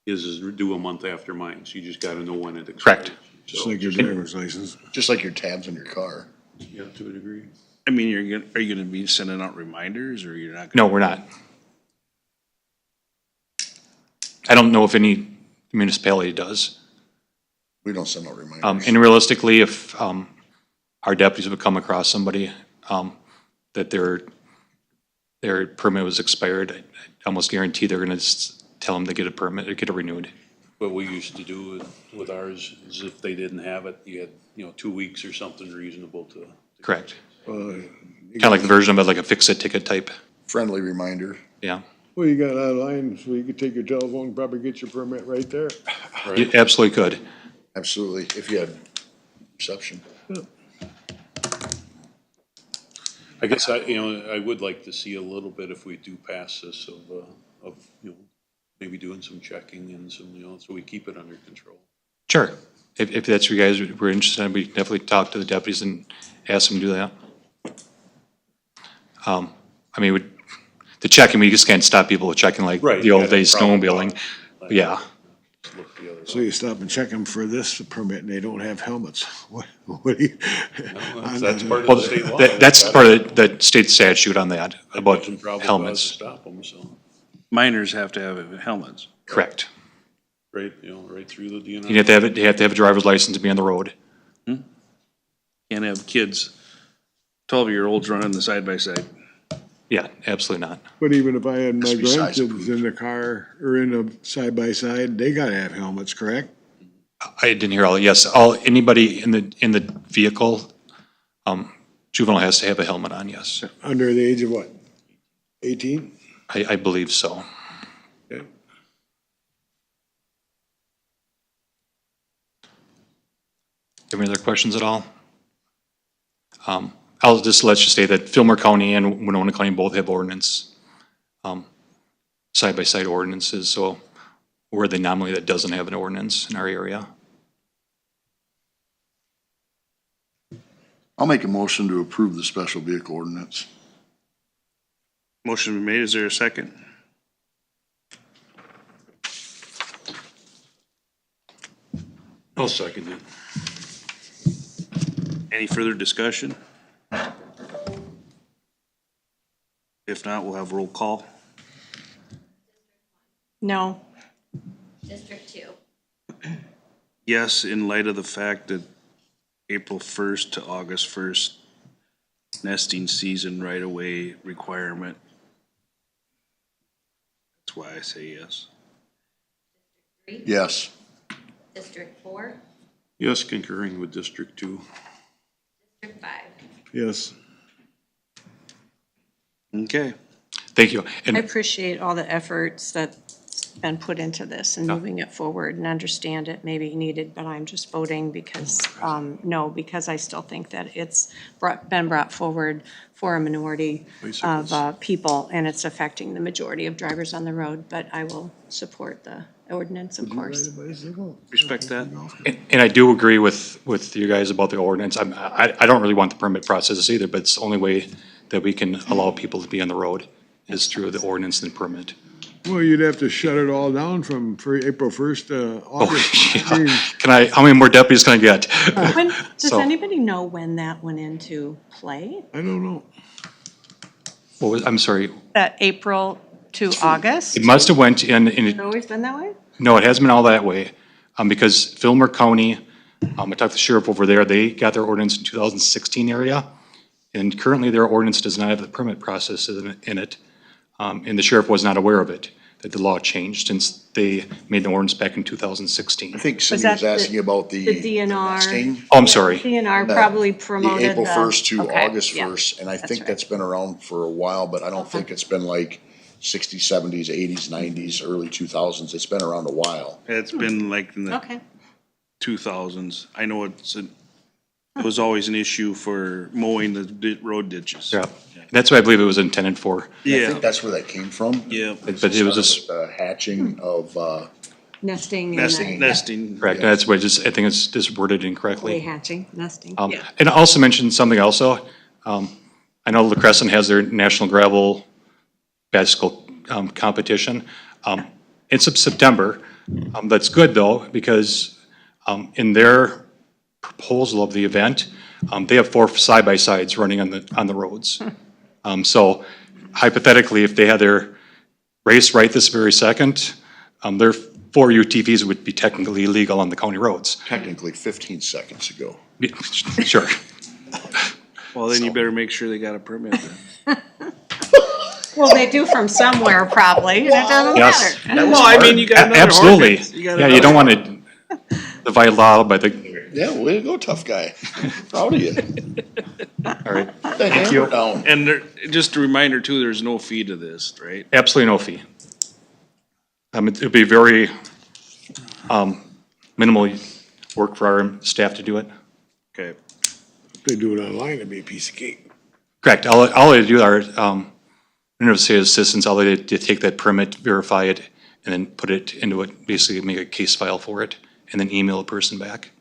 his is due a month after mine, so you just gotta know when it expires. Correct. Just So, like your driver's license. Just like your tabs on your car. yeah, to a degree. I mean, are you gonna be sending out reminders, or you're not? no, we're not. I don't know if any municipality does. We don't send out reminders. And realistically, if, our deputies would come across somebody, that their permit was expired, I almost guarantee they're gonna just tell them to get a permit or get it renewed. What we used to do with ours is if they didn't have it, you had, 2 weeks or something reasonable to. Correct. Well, Kind of like the version of it, like a fix-it ticket type, Friendly reminder. yeah. well, you got online, so you could take your telephone, probably get your permit right there. You absolutely could. Absolutely, if you had reception. I guess I would like to see a little bit, if we do pass this, of, maybe doing some checking and some, so we keep it under control. Sure. If that's what you guys were interested in, we can definitely talk to the deputies and ask them to do that. I mean, the checking, we just can't stop people with checking like Right, the old yeah, days problem. snowmobiling. But yeah, Just look the other So you stop and check them for this permit and they don't have helmets. What do you? That's part of well, the state law. that's part of the state statute on that, about Doesn't probably helmets. Stop them, so, Minors have to have helmets. Correct. right, right through the DNR. You have to have a driver's license to be on the road. Can't have kids, 12-year-olds running the side-by-side. Yeah, absolutely not. But even if I had my Has to be size grandkids approved. in the car or in a side-by-side, they gotta have helmets, correct? I didn't hear all, yes, anybody in the vehicle, juvenile has to have a helmet on, yes. Under the age of what? 18? I believe so. Okay. Any other questions at all? I'll just let you say that Fillmore County and Winona County both have ordinance, side-by-side ordinances, so we're the anomaly that doesn't have an ordinance in our area. I'll make a motion to approve the special vehicle ordinance. Motion been made, is there a second? I'll second it. Any further discussion? If not, we'll have roll call. No, District 2. Yes, in light of the fact that April 1st to August 1st, nesting season right-of-way requirement. That's why I say yes. 3. Yes. District 4. Yes, concurring with District 2. District 5. Yes. Okay. Thank you. I And appreciate all the efforts that's been put into this and moving it forward, and understand it may be needed, but I'm just voting because, no, because I still think that it's been brought forward for a minority of people, and it's affecting the majority of drivers on the road, but I will support the ordinance, of course. Respect that. And I do agree with you guys about the ordinance. I don't really want the permit process either, but it's the only way that we can allow people to be on the road is through the ordinance and permit. Well, you'd have to shut it all down from April 1st to August. I mean, How many more deputies can I get? When, does So- anybody know when that went into play? I don't know. I'm sorry, That April to August? it must have went in, It's always been that way? no, it hasn't been all that way. Because Fillmore County, I talked to the sheriff over there, they got their ordinance in 2016 area. And currently their ordinance does not have the permit process in it. And the sheriff was not aware of it, that the law changed since they made the ordinance back in 2016. I think Cindy that was asking about the DNR? nesting, Oh, I'm sorry. DNR that probably the promoted April 1st to okay, August yeah. 1st, and I think right. that's been around for a while, but I don't think it's been like 60s, 70s, 80s, 90s, early 2000s. It's been around a while. It's been like in the Okay, 2000s. I know it was always an issue for mowing the road ditches. Yeah, that's what I believe it was intended for. I Yeah, think that's where that came from. yeah. But it was just, The hatching of, Nesting Nesting. Correct, that's what I think it's just worded incorrectly. hatching, nesting. And I also mentioned something also. I know La Crescent has their National Gravel Bicycle competition. It's September. That's good though, because in their proposal of the event, they have 4 side-by-sides running on the roads. So hypothetically, if they had their race right this very second, their 4 UTVs would be technically legal on the county roads. Technically 15 seconds ago. Sure. Well, then you better make sure they got a permit then. Well, they do from somewhere probably, and it doesn't Yes. matter. Well, I mean, you got another Absolutely. ordinance. got Yeah, you another- don't want to divide law by the, Yeah, way to go, tough guy. Proud of you. all right. Thank you. Down. And there, just a reminder too, there's no fee to this, right? Absolutely no fee. It'd be very minimal work for our staff to do it. Okay. If they do it online, it'd be a piece of cake. Correct. All they do, our administrative assistants, all they do, take that permit, verify it, and then put it into it, basically make a case file for it, and then email a person back.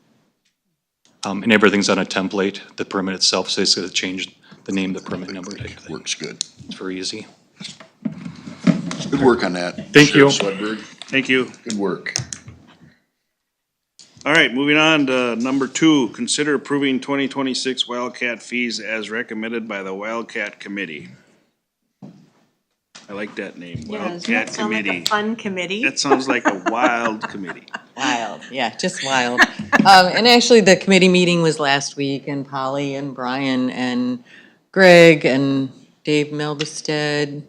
And everything's on a template, the permit itself, so it's gonna change the name, the permit number type thing. Works good. It's very easy. Good work on that. Thank you. Sheriff Swedberg. Thank you. Good work. All right, moving on to number 2, consider approving 2026 Wildcat fees as recommended by the Wildcat Committee. I like that name, Yeah, doesn't that Wildcat sound like a Committee. fun committee? That sounds like a wild committee. Wild, yeah, just wild. And actually, the committee meeting was last week, and Polly and Brian and Greg and Dave Melbestead,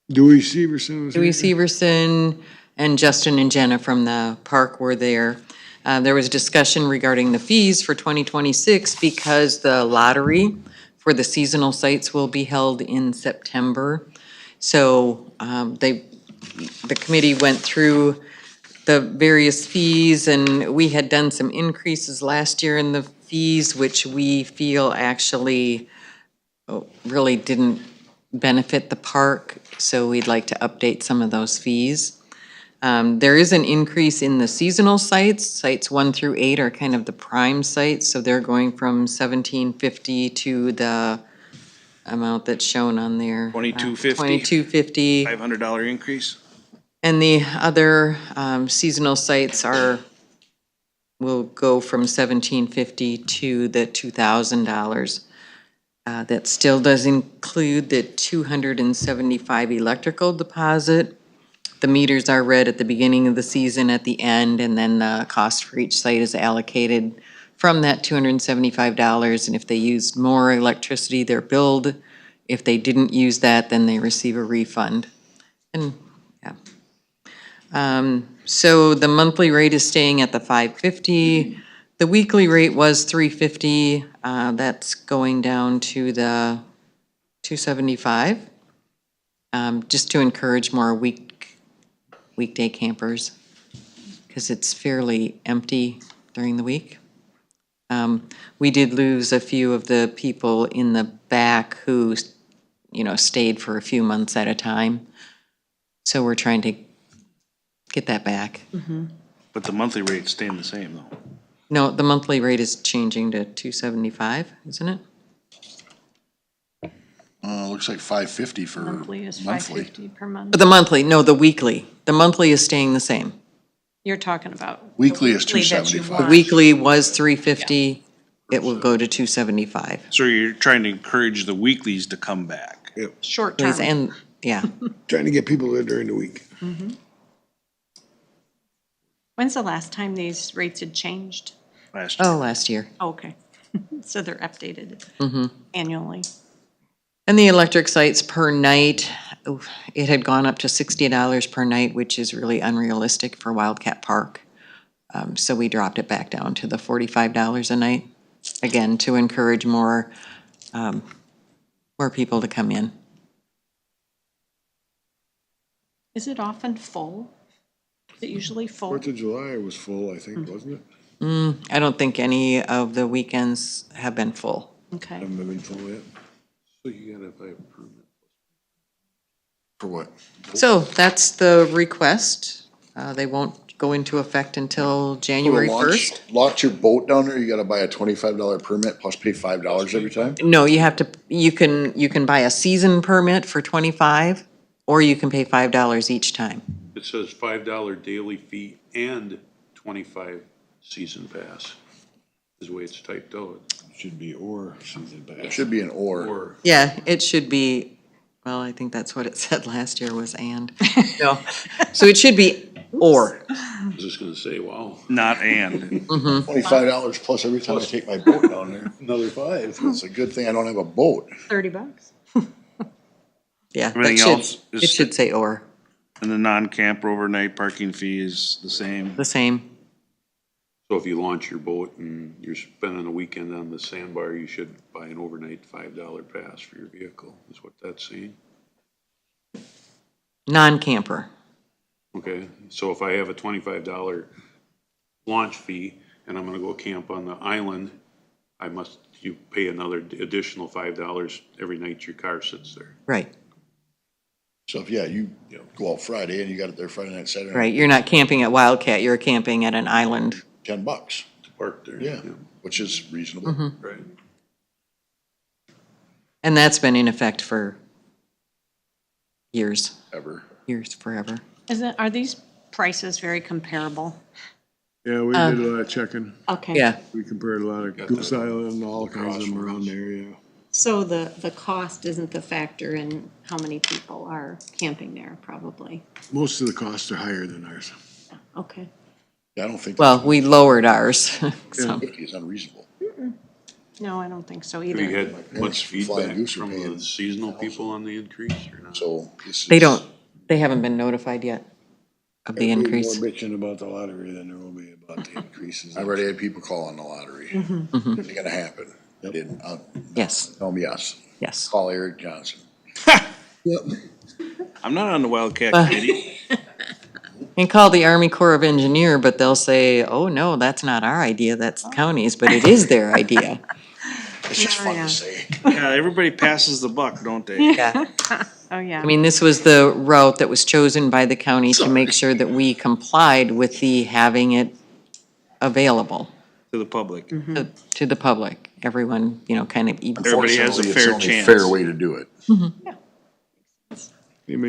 Dewey Severson was Dewey here? Severson, and Justin and Jenna from the park were there. There was discussion regarding the fees for 2026 because the lottery for the seasonal sites will be held in September. So the committee went through the various fees, and we had done some increases last year in the fees, which we feel actually really didn't benefit the park, so we'd like to update some of those fees. There is an increase in the seasonal sites. Sites 1 through 8 are kind of the prime sites, so they're going from $17.50 to the amount that's shown on there. $22.50. $22.50. $500 increase? And the other seasonal sites will go from $17.50 to the $2,000. That still does include the $275 electrical deposit. The meters are read at the beginning of the season, at the end, and then the cost for each site is allocated from that $275. And if they used more electricity, they're billed. If they didn't use that, then they receive a refund. And, yeah. So the monthly rate is staying at the $550. The weekly rate was $350. That's going down to the $275. Just to encourage more weekday campers, because it's fairly empty during the week. We did lose a few of the people in the back who, stayed for a few months at a time. So we're trying to get that back. But the monthly rate's staying the same though. No, the monthly rate is changing to $275, isn't it? Looks like 550 for Monthly is monthly. $550 per month. The monthly, no, the weekly. The monthly is staying the same. You're talking about. the Weekly is weekly that you 275. The want. weekly was $350. It will go to $275. So you're trying to encourage the weeklies to come back. Short term. Please, and, yeah. Trying to get people there during the week. When's the last time these rates had changed? Last year. Oh, last year. Oh, okay. So they're updated annually. And the electric sites per night, it had gone up to $60 per night, which is really unrealistic for Wildcat Park. So we dropped it back down to the $45 a night, again, to encourage more people to come in. Is it often full? Is it usually full? 4th of July was full, I think, wasn't it? I don't think any of the weekends have been full. Okay. Haven't been full yet. So you gotta buy a permit. For what? So that's the request. They won't go into effect until January Launch- 1st. Launch your boat down there, you gotta buy a $25 permit plus pay $5 every time? No, you can buy a season permit for 25, or you can pay $5 each time. It says $5 daily fee and 25 season pass, is the way it's typed out. Should be or season It pass. should be an or. Or, Yeah, it should be, well, I think that's what it said last year was and. No, so it should be or. I was just gonna say, wow, Not and. $25 plus every time I take my boat down there. another 5. It's a good thing I don't have a boat. $30. Yeah, Everything that should, else it is, should say or, and the non-camper overnight parking fee is the same. the same. So if you launch your boat and you're spending a weekend on the sandbar, you should buy an overnight $5 pass for your vehicle, is what that's saying. Non-camper. Okay, so if I have a $25 launch fee and I'm gonna go camp on the island, you pay another additional $5 every night your car sits there. Right, So if, yeah, you go out Friday and you got it there Friday night, Saturday night. right. You're not camping at Wildcat, you're camping at an island. $10, To park there. yeah, which is reasonable. Right. And that's been in effect for years, Ever. forever. Are these prices very comparable? Yeah, we did a lot of checking. Okay. Yeah, We compared a lot of Goose Island and all kinds of them around the area. So the cost isn't the factor in how many people are camping there, probably? Most of the costs are higher than ours. Okay. Yeah, I don't think. well, we lowered ours, so. 50 is unreasonable. No, I don't think so Have you either. had much Flying feedback Goose are from the paying seasonal people on the increase or not? So this is. They haven't been notified yet of the There'll be increase. More bitching about the lottery than there will be about the increases. I already had people call on the lottery. It's gonna happen. I didn't, Yes, tell them yes. yes. Call Eric Johnson. I'm not on the Wildcat Uh, committee. And call the Army Corps of Engineer, but they'll say, oh, no, that's not our idea, that's the county's, but it is their idea. It's just fun yeah. to say. Yeah, everybody passes the buck, don't they? Yeah. Oh, yeah. I mean, this was the route that was chosen by the county to make sure that we complied with the having it available To the public. to the public. Everyone, kind of even. Everybody has a Unfortunately, it's fair the only chance. fair way to do it.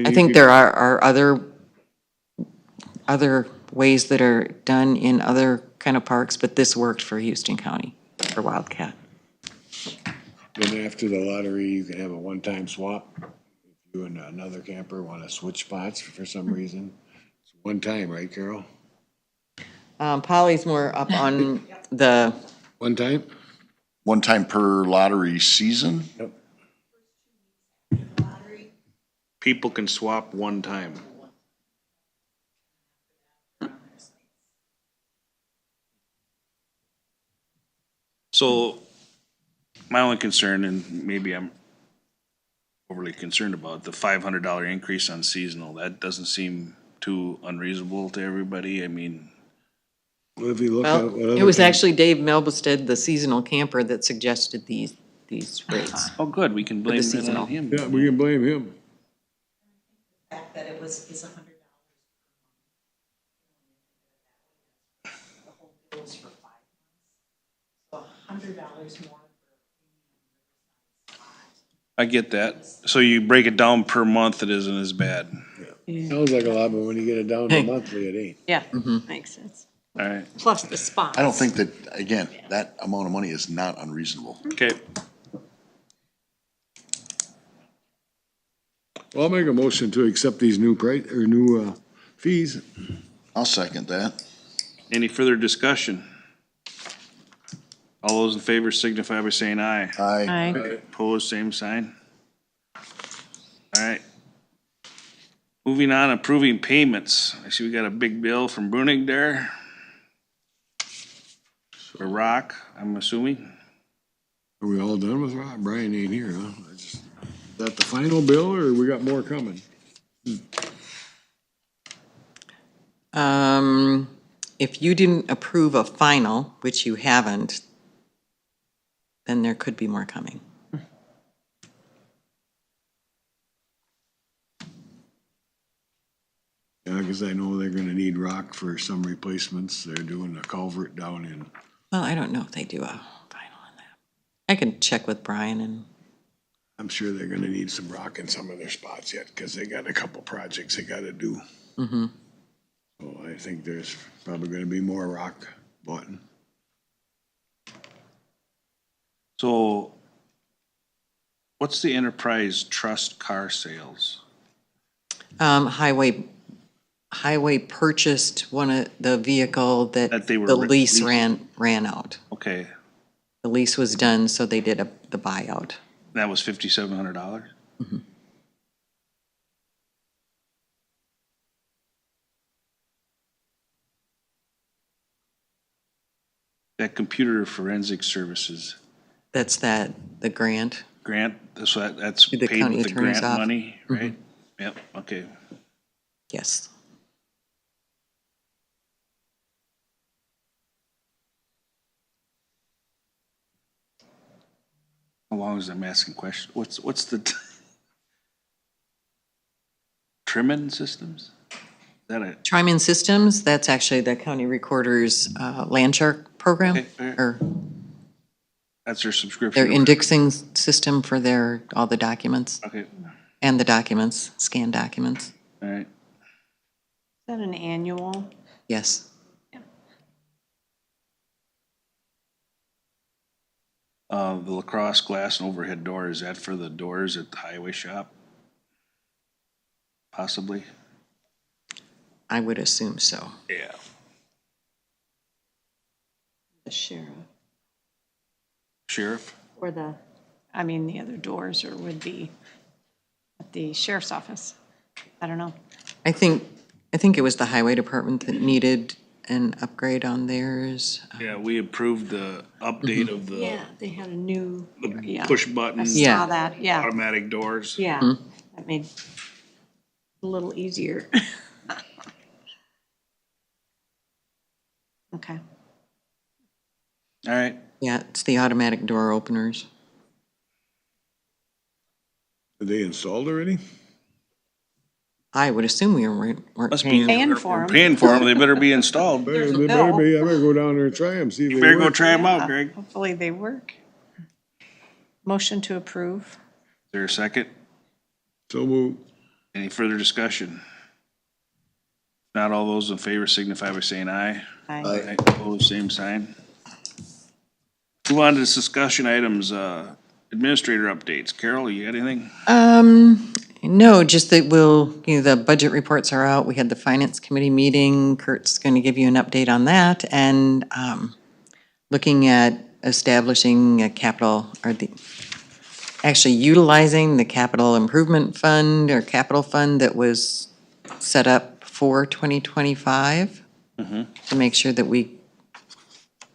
I think there are other ways that are done in other kind of parks, but this worked for Houston County, for Wildcat. Then after the lottery, you can have a one-time swap. If you and another camper want to switch spots for some reason. It's one time, right, Carol? Polly's more up on the, One time? One time per lottery season? Yep. People can swap one time. So, my only concern, and maybe I'm overly concerned about, the $500 increase on seasonal, that doesn't seem too unreasonable to everybody. I mean, Well, if you look at well, what it other was camp- actually Dave Melbestead, the seasonal camper, that suggested these rates. oh, good, we can blame that seasonal. on him. Yeah, we can blame him. Fact that it's $100. The whole bill is for 5 months. So $100 more for. I get that. So you break it down per month, it isn't as bad. Sounds like a lot, but when you get it down to monthly, it ain't. Yeah, makes sense. All right, Plus the spots. I don't think that, again, that amount of money is not unreasonable. okay. Well, I'll make a motion to accept these new price, or new, fees. I'll second that. Any further discussion? All those in favor signify by saying aye. Aye. Aye. Opposed, same sign. All right. Moving on, approving payments. I see we got a big bill from Brunig there. For rock, I'm assuming. Are we all done with Rob? Brian ain't here, huh? Is that the final bill, or we got more coming? If you didn't approve a final, which you haven't, then there could be more coming. Yeah, because I know they're gonna need rock for some replacements. They're doing a culvert down in, Well, I don't know if they do a final on that. I can check with Brian and, I'm sure they're gonna need some rock in some of their spots yet, because they got a couple projects they gotta do. mhm. So I think there's probably gonna be more rock bought. So what's the Enterprise Trust car sales? Highway purchased one of the vehicle that That they were the lease leasing. ran out. Okay, The lease was done, so they did the buyout. that was $5,700? That computer forensic services That's the grant. grant, that's To the paid county with the attorney's grant office. money, right? Yep, okay. Yes. How long is I'm asking question? What's the trimming systems? Is that a, Triman Systems, that's actually the county recorder's land shark program, Okay, all right. or that's their subscription? their indexing system for all the documents, Okay, and the documents, scanned documents. all right. Is that an annual? Yes. The lacrosse glass and overhead door, is that for the doors at the highway shop? Possibly? I would assume so. Yeah. The sheriff. Sheriff? Or the other doors, or would be at the sheriff's office. I don't know. I think it was the highway department that needed an upgrade on theirs. Yeah, we approved the update of the Yeah, they had a new, yeah. push button, I Yeah. saw that, yeah, automatic doors. yeah. That made it a little easier. Okay. All right, Yeah, it's the automatic door openers. Are they installed already? I would assume we weren't must be. paying. Paying for We're 'em. paying for them, they better be installed. They a better bill. be, I better go down there and try them, see if You they better go work. try them out, Greg. Is Hopefully they work. Motion to approve. there a second? So move. Any further discussion? Not all those in favor signify by saying aye. Aye. Opposed, same sign. Move on to this discussion items, administrator updates. Carol, you got anything? No, just that the budget reports are out. We had the finance committee meeting. Kurt's going to give you an update on that, and looking at establishing a capital, actually utilizing the capital improvement fund or capital fund that was set up for 2025 to make sure that we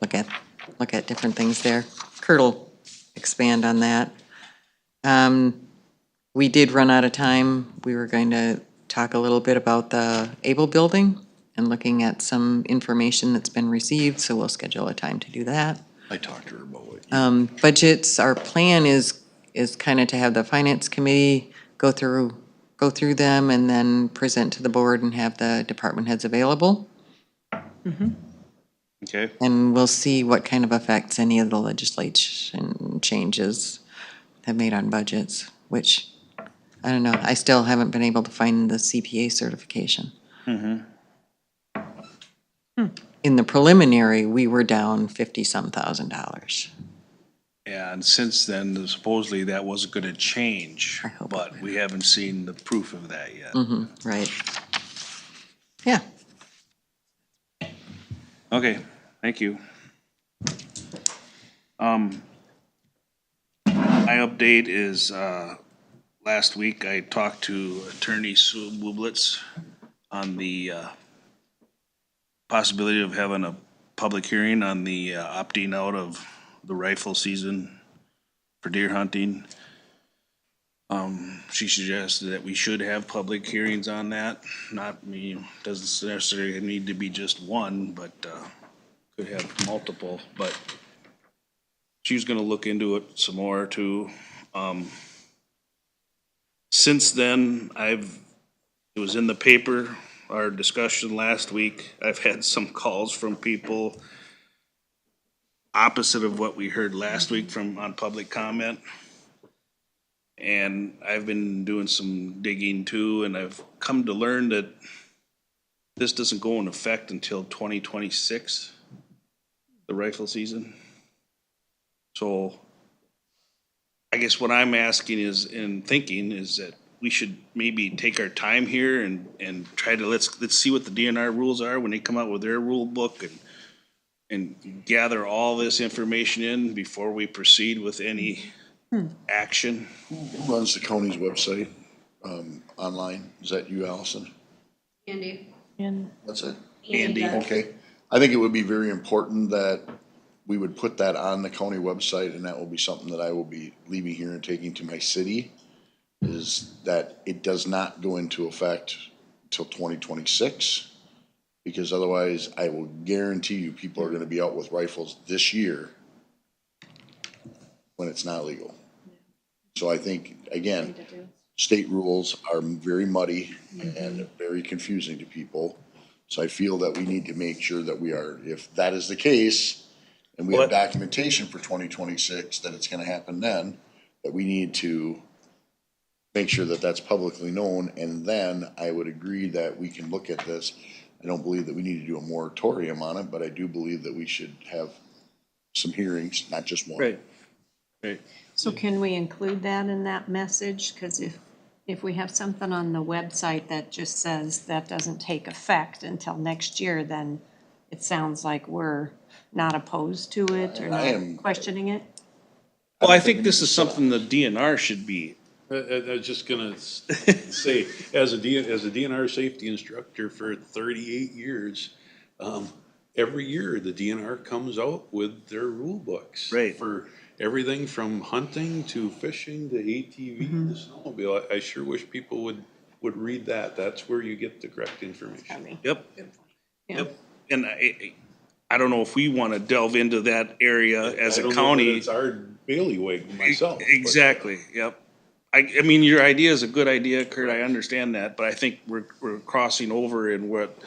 look at different things there. Kurt will expand on that. We did run out of time. We were going to talk a little bit about the Able Building and looking at some information that's been received, so we'll schedule a time to do that. I talked to her about it. Budgets, our plan is kind of to have the finance committee go through them and then present to the board and have the department heads available. Okay, And we'll see what kind of effects any of the legislation changes have made on budgets, which, I don't know, I still haven't been able to find the CPA certification. In the preliminary, we were down $50-some thousand. and since then, supposedly that wasn't gonna change, I hope but it we haven't seen the proof of that yet. Right. Yeah. Okay, thank you. My update is, last week I talked to Attorney Sue Bublitz on the, possibility of having a public hearing on the opting out of the rifle season for deer hunting. She suggested that we should have public hearings on that, doesn't necessarily need to be just one, but, could have multiple, but she was gonna look into it some more too. Since then, it was in the paper our discussion last week, I've had some calls from people opposite of what we heard last week on public comment. And I've been doing some digging too, and I've come to learn that this doesn't go in effect until 2026, the rifle season. So I guess what I'm asking is, and thinking is that we should maybe take our time here and try to, let's see what the DNR rules are when they come out with their rule book and gather all this information in before we proceed with any action. Who runs the county's website, online? Is that you, Allison? Andy. And That's it? Andy. does. Okay. I think it would be very important that we would put that on the county website, and that will be something that I will be leaving here and taking to my city, is that it does not go into effect till 2026. Because otherwise, I will guarantee you, people are gonna be out with rifles this year when it's not legal. So I think, again, state rules are very muddy and very confusing to people. So I feel that we need to make sure that we are, if that is the case, and we have What- documentation for 2026, that it's gonna happen then, that we need to make sure that that's publicly known, and then I would agree that we can look at this. I don't believe that we need to do a moratorium on it, but I do believe that we should have some hearings, not just one. Right. so can we include that in that message? Because if we have something on the website that just says that doesn't take effect until next year, then it sounds like we're not opposed to it or I am- not questioning it. Well, I think this is something the DNR should be. I was just gonna say, as a DNR safety instructor for 38 years, every year the DNR comes out with their rule books. Right. For everything from hunting to fishing to ATV to snowmobile. I sure wish people would read that. That's where you get the correct information. Yep. Yeah. Yep. And I don't know if we want to delve into that area as I a don't know that county. It's our bailiwick myself. but- Exactly, yep. I mean, your idea is a good idea, Kurt, I understand that, but I think we're crossing over in what,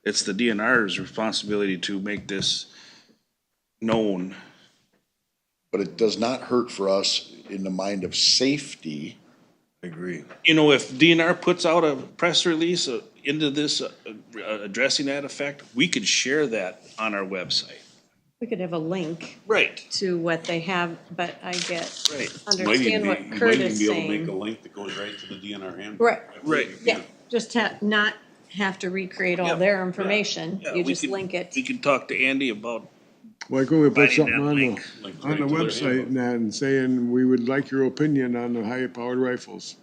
it's the DNR's responsibility to make this known. But it does not hurt for us in the mind of safety. Agree. You know, if DNR puts out a press release into this, addressing that effect, we could share that on our website. We could have a link Right. to what they have, but I get, Right. understand what Kurt is You might even be able to make a saying. link that goes right to the DNR handbook. Right, Right. yeah, just not have to recreate all Yeah, their information, Yeah, you we just could- link it. We can talk to Andy about Why couldn't we put providing something that on link. Like on right the to their website handbook. and that, and saying, we would like your opinion on the high-powered rifles?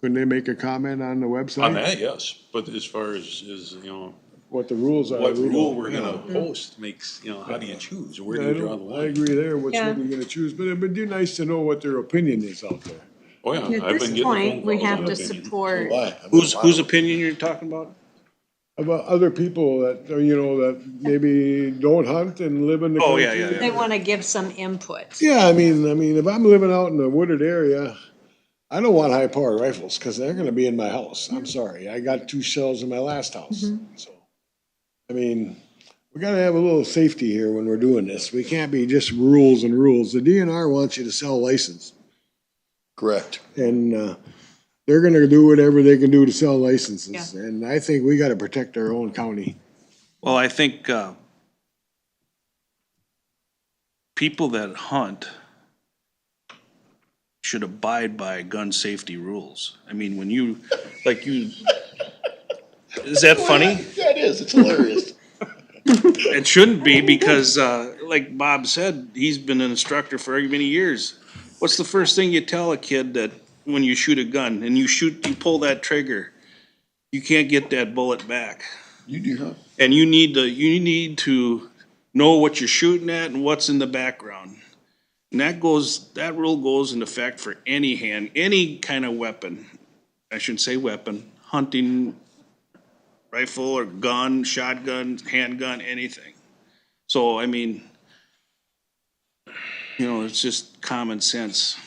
Couldn't they make a comment on the website? On that, yes, but as far as, What the rules are? what we rule don't- we're yeah. gonna post makes, how do you choose? Where do Yeah, you draw the I line? agree there, which Yeah. one you're gonna choose, but it'd be nice to know what their opinion is out there. Oh, yeah, At I've been this getting point, phone we calls have on to opinion. support, Why? whose opinion you're talking about? About other people that, that maybe don't hunt and live in the Oh, country. yeah. they wanna give some input. Yeah, I mean, if I'm living out in a wooded area, I don't want high-powered rifles, cause they're gonna be in my house. I'm sorry, I got 2 shells in my last house, so. I mean, we gotta have a little safety here when we're doing this. We can't be just rules and rules. The DNR wants you to sell license, Correct. and, they're gonna do whatever they can do to sell licenses. And I think we gotta protect our own county. Well, I think, people that hunt should abide by gun safety rules. I mean, when you, is that funny? Yeah, it is. It's hilarious. It shouldn't be because, like Bob said, he's been an instructor for many years. What's the first thing you tell a kid that when you shoot a gun and you pull that trigger, you can't get that bullet back? You do, huh? And you need to know what you're shooting at and what's in the background. And that rule goes into effect for any kind of weapon. I shouldn't say weapon, hunting, rifle or gun, shotgun, handgun, anything. So, I mean, it's just common sense,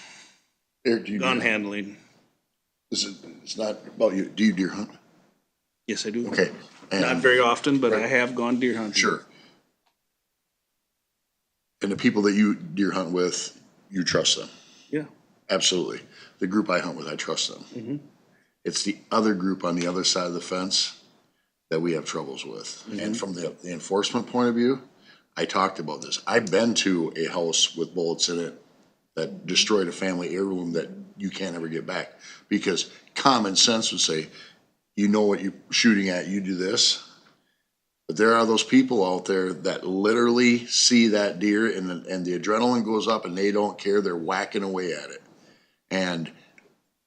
Eric, do you gun deer hunt? handling. It's not about you. Do you deer hunt? Yes, I do. Okay. Not very often, but I have gone deer hunting. Sure. And the people that you deer hunt with, you trust them. Yeah. Absolutely. The group I hunt with, I trust them. It's the other group on the other side of the fence that we have troubles with. And from the enforcement point of view, I talked about this. I've been to a house with bullets in it that destroyed a family heirloom that you can't ever get back. Because common sense would say, you know what you're shooting at, you do this. But there are those people out there that literally see that deer and the adrenaline goes up and they don't care, they're whacking away at it. And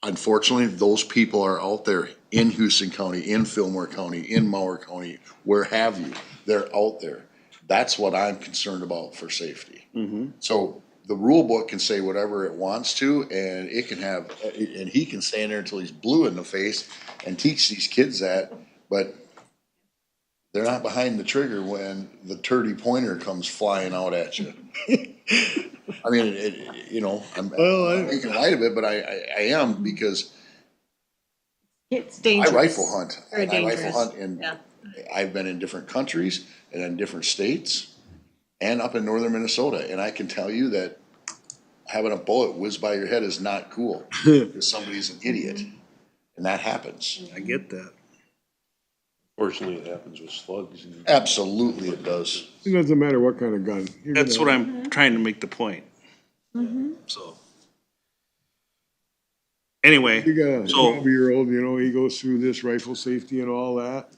unfortunately, those people are out there in Houston County, in Fillmore County, in Mower County, where have you. They're out there. That's what I'm concerned about for safety. So the rule book can say whatever it wants to, and it can have, and he can stand there until he's blue in the face and teach these kids that, but they're not behind the trigger when the 30 pointer comes flying out at you. I mean, you know, I'm making light of it, but I am because It's I dangerous. rifle hunt. Very I rifle dangerous. hunt and Yeah. I've been in different countries and in different states and up in northern Minnesota. And I can tell you that having a bullet whiz by your head is not cool because somebody's an idiot. And that happens. I get that. Fortunately, it happens with slugs. And Absolutely it does. It doesn't matter what kind of gun. You're That's gonna- what I'm trying to make the point. So. Anyway, You got a so 12-year-old, you know, he goes through this rifle safety and all that.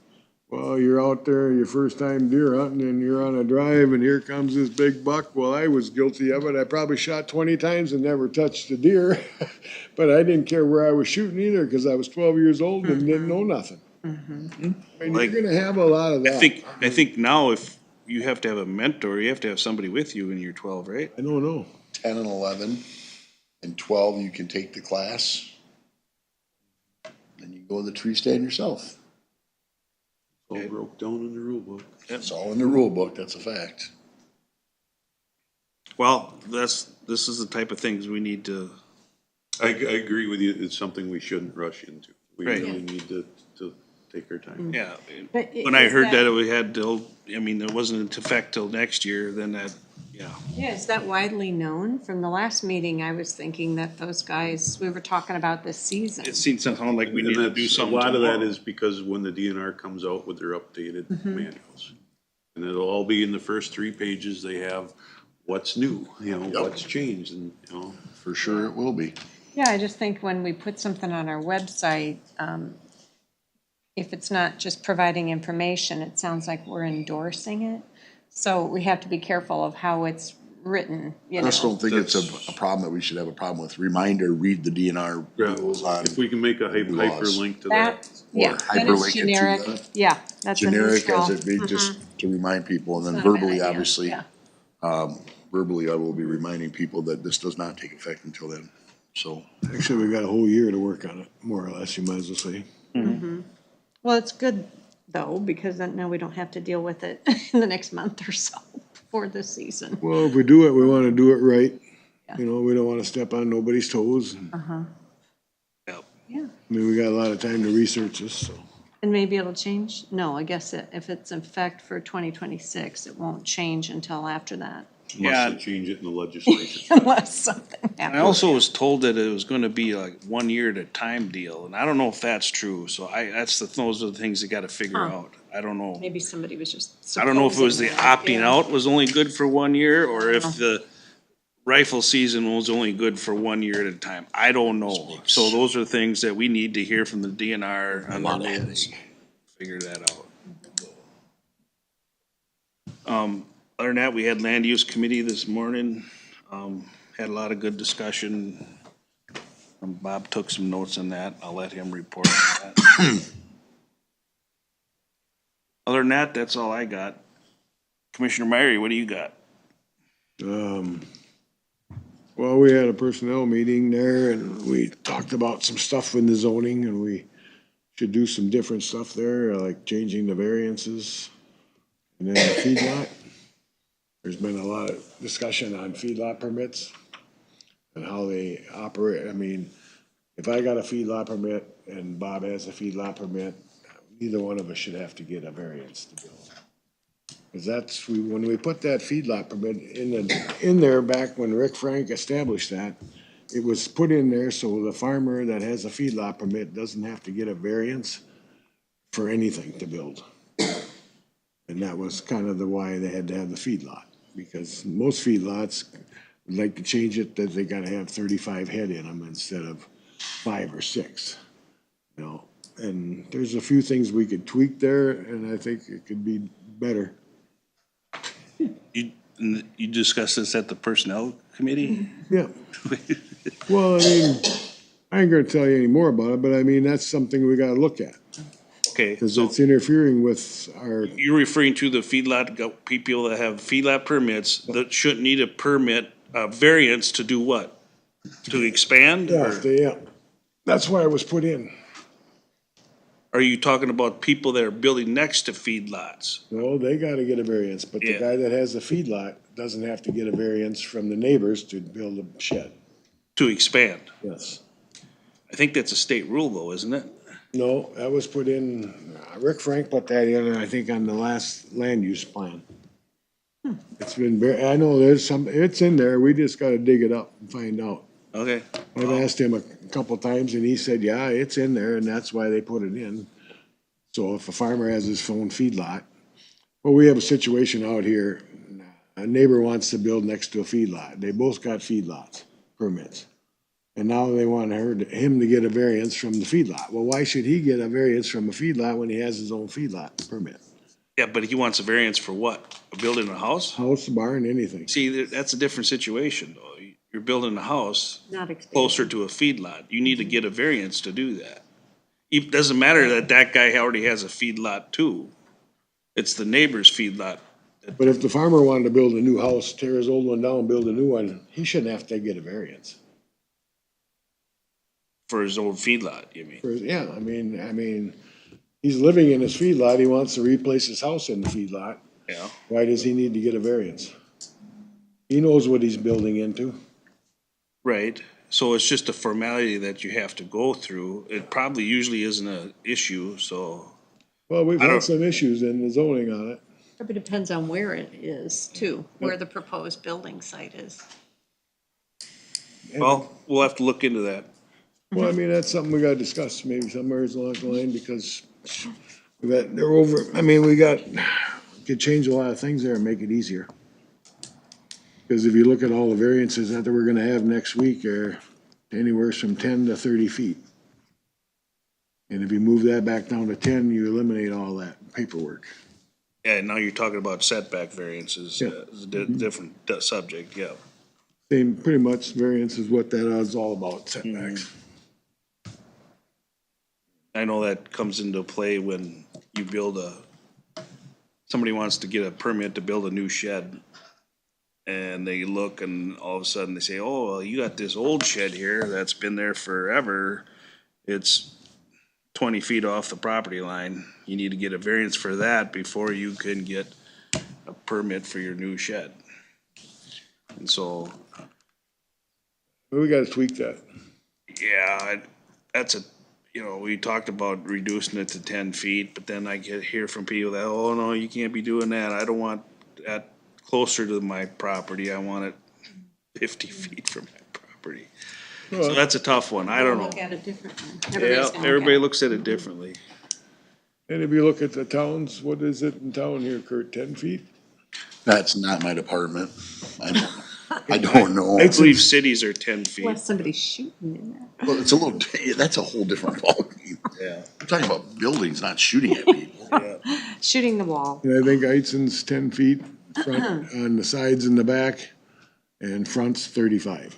Well, you're out there, your first time deer hunting, and you're on a drive, and here comes this big buck. Well, I was guilty of it. I probably shot 20 times and never touched a deer. But I didn't care where I was shooting either, because I was 12 years old and didn't know nothing. I mean, Like, you're gonna have a lot of I that. think now if you have to have a mentor, you have to have somebody with you when you're 12, right? I don't know. 10 and 11 and 12, you can take the class. Then you go to the tree stand yourself. all broke down in the rule book. It's all in the rule book, that's a fact. Well, this is the type of things we need to, I agree with you, it's something we shouldn't rush into. We Right. really need to take our time. yeah. But When I is heard that we had till, I mean, it wasn't in effect till next year, then that, yeah. Yeah, is that widely known? From the last meeting, I was thinking that those guys, we were talking about this season. It seems to sound like we And need to do that's, a something lot of that tomorrow. is because when the DNR comes out with their updated Mm-hmm. manuals. And it'll all be in the first 3 pages, they have what's new, what's changed and, For sure it will be. Yeah, I just think when we put something on our website, if it's not just providing information, it sounds like we're endorsing it. So we have to be careful of how it's written, you I just know. don't think it's a problem that we should have a problem with. Reminder, read the DNR rules on if we can make a Laws. hyperlink to that. That, yeah, or then hyperlink it's it to generic, the yeah, that's a generic neutral. as it be, just to remind people. And then Not a bad verbally, idea, obviously, yeah. verbally, I will be reminding people that this does not take effect until then. So, Actually, we've got a whole year to work on it, more or less, you might as well say. Well, it's good though, because then now we don't have to deal with it in the next month or so for this season. Well, if we do it, we wanna do it right. Yeah. You know, we don't wanna step on nobody's toes. Yeah, I mean, we got a lot of time to research this, so. and maybe it'll change? No, I guess if it's in effect for 2026, it won't change until after that, Unless they change it in the legislature. unless something I happens. also was told that it was gonna be like 1 year at a time deal, and I don't know if that's true, so those are the things you gotta figure Huh. out. I don't know. Maybe somebody was just. I don't know if it was the supposing that, opting yeah. out was only good for 1 year, or if the rifle season was only good for 1 year at a time. I don't know. So those are things that we need to hear from the DNR on the way they figure that out. Other than that, we had land use committee this morning, had a lot of good discussion. Bob took some notes on that. I'll let him report on that. Other than that, that's all I got. Commissioner Myrie, what do you got? Well, we had a personnel meeting there and we talked about some stuff in the zoning and we should do some different stuff there, like changing the variances. And then the feedlot. There's been a lot of discussion on feedlot permits and how they operate. I mean, if I got a feedlot permit and Bob has a feedlot permit, neither one of us should have to get a variance to build. Cause that's, when we put that feedlot permit in there back when Rick Frank established that, it was put in there so the farmer that has a feedlot permit doesn't have to get a variance for anything to build. And that was kind of the why they had to have the feedlot, because most feedlots would like to change it that they gotta have 35 head in them instead of 5 or 6. You know, and there's a few things we could tweak there, and I think it could be better. You discussed this at the personnel committee? Yeah. Well, I mean, I ain't gonna tell you any more about it, but I mean, that's something we gotta look at, Okay, because so it's interfering with our, you're referring to the people that have feedlot permits that shouldn't need a permit, variance to do what? To expand? yeah, Or yeah. That's why it was put in. are you talking about people that are building next to feedlots? No, they gotta get a variance, but the Yeah. guy that has a feedlot doesn't have to get a variance from the neighbors to build a shed. To expand? Yes. I think that's a state rule though, isn't it? No, that was put in, Rick Frank put that in, I think, on the last land use plan. It's been I know there's some, it's in there, we just gotta dig it up and find out. Okay. I've asked him a couple times and he said, yeah, it's in there and that's why they put it in. So if a farmer has his own feedlot, well, we have a situation out here, a neighbor wants to build next to a feedlot. They both got feedlots, permits. And now they want him to get a variance from the feedlot. Well, why should he get a variance from a feedlot when he has his own feedlot permit? Yeah, but he wants a variance for what? Building a house? House, barn, anything. See, that's a different situation though. You're building a house Not expansion. closer to a feedlot. You need to get a variance to do that. It doesn't matter that that guy already has a feedlot too. It's the neighbor's feedlot. But if the farmer wanted to build a new house, tear his old one down, build a new one, he shouldn't have to get a variance. For his own feedlot, you mean? Yeah, I mean, he's living in his feedlot, he wants to replace his house in the feedlot. Yeah. Why does he need to get a variance? He knows what he's building into. Right. So it's just a formality that you have to go through. It probably usually isn't an issue, so. Well, we've I don't- had some issues in the zoning on it. But it depends on where it is too, where the proposed building site is. Well, we'll have to look into that. Well, I mean, that's something we gotta discuss maybe somewhere along the line, because they're over, I mean, could change a lot of things there and make it easier. Because if you look at all the variances that we're gonna have next week are anywhere from 10 to 30 feet. And if you move that back down to 10, you eliminate all that paperwork. Yeah, now you're talking about setback variances, Yeah. it's a different subject, yeah. Same, pretty much variance is what that is all about, setbacks. I know that comes into play when you build somebody wants to get a permit to build a new shed. And they look and all of a sudden they say, oh, well, you got this old shed here that's been there forever. It's 20 feet off the property line. You need to get a variance for that before you can get a permit for your new shed. And so, We gotta tweak that. yeah, we talked about reducing it to 10 feet, but then I hear from people that, oh, no, you can't be doing that. I don't want that closer to my property. I want it 50 feet from my property. So that's a tough one. I don't know. Look at it differently. Yeah, Everybody's gonna look everybody at it. looks at it differently. And if you look at the towns, what is it in town here, Kurt, 10 feet? That's not my department. I don't know. I believe cities are 10 feet. Unless somebody's shooting in there. Well, it's a little, that's a whole different ballgame. Yeah. We're talking about buildings, not shooting at people. Shooting the wall. And I think Eidson's 10 feet front on the sides and the back, and front's 35.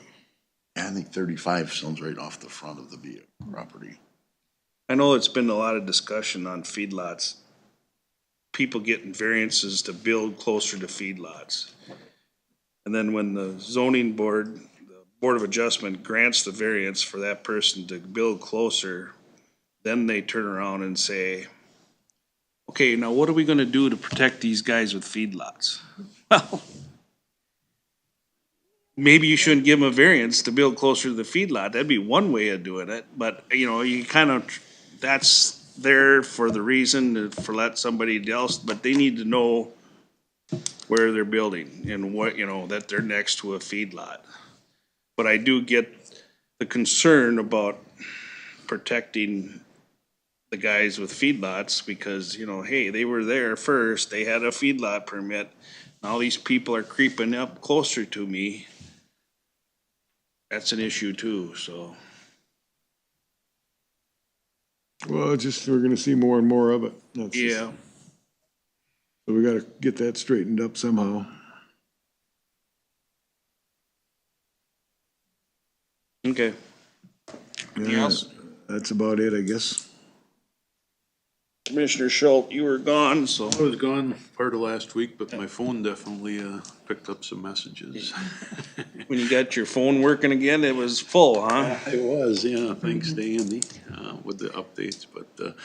Yeah, I think 35 sounds right off the front of the property. I know it's been a lot of discussion on feedlots. People getting variances to build closer to feedlots. And then when the zoning board, the Board of Adjustment grants the variance for that person to build closer, then they turn around and say, okay, now what are we gonna do to protect these guys with feedlots? Well, maybe you shouldn't give them a variance to build closer to the feedlot. That'd be one way of doing it, but you kind of, that's there for the reason for let somebody else, but they need to know where they're building and what, that they're next to a feedlot. But I do get the concern about protecting the guys with feedlots because, hey, they were there first, they had a feedlot permit. Now these people are creeping up closer to me. That's an issue too, so. Well, we're gonna see more and more of it. That's just- Yeah, So we gotta get that straightened up somehow. okay. Anything Yeah, else? That's about it, I guess. Commissioner Schultz, you were gone, so. I was gone part of last week, but my phone definitely, picked up some messages. When you got your phone working again, it was full, huh? It was, yeah, thanks to Andy, with the updates, but,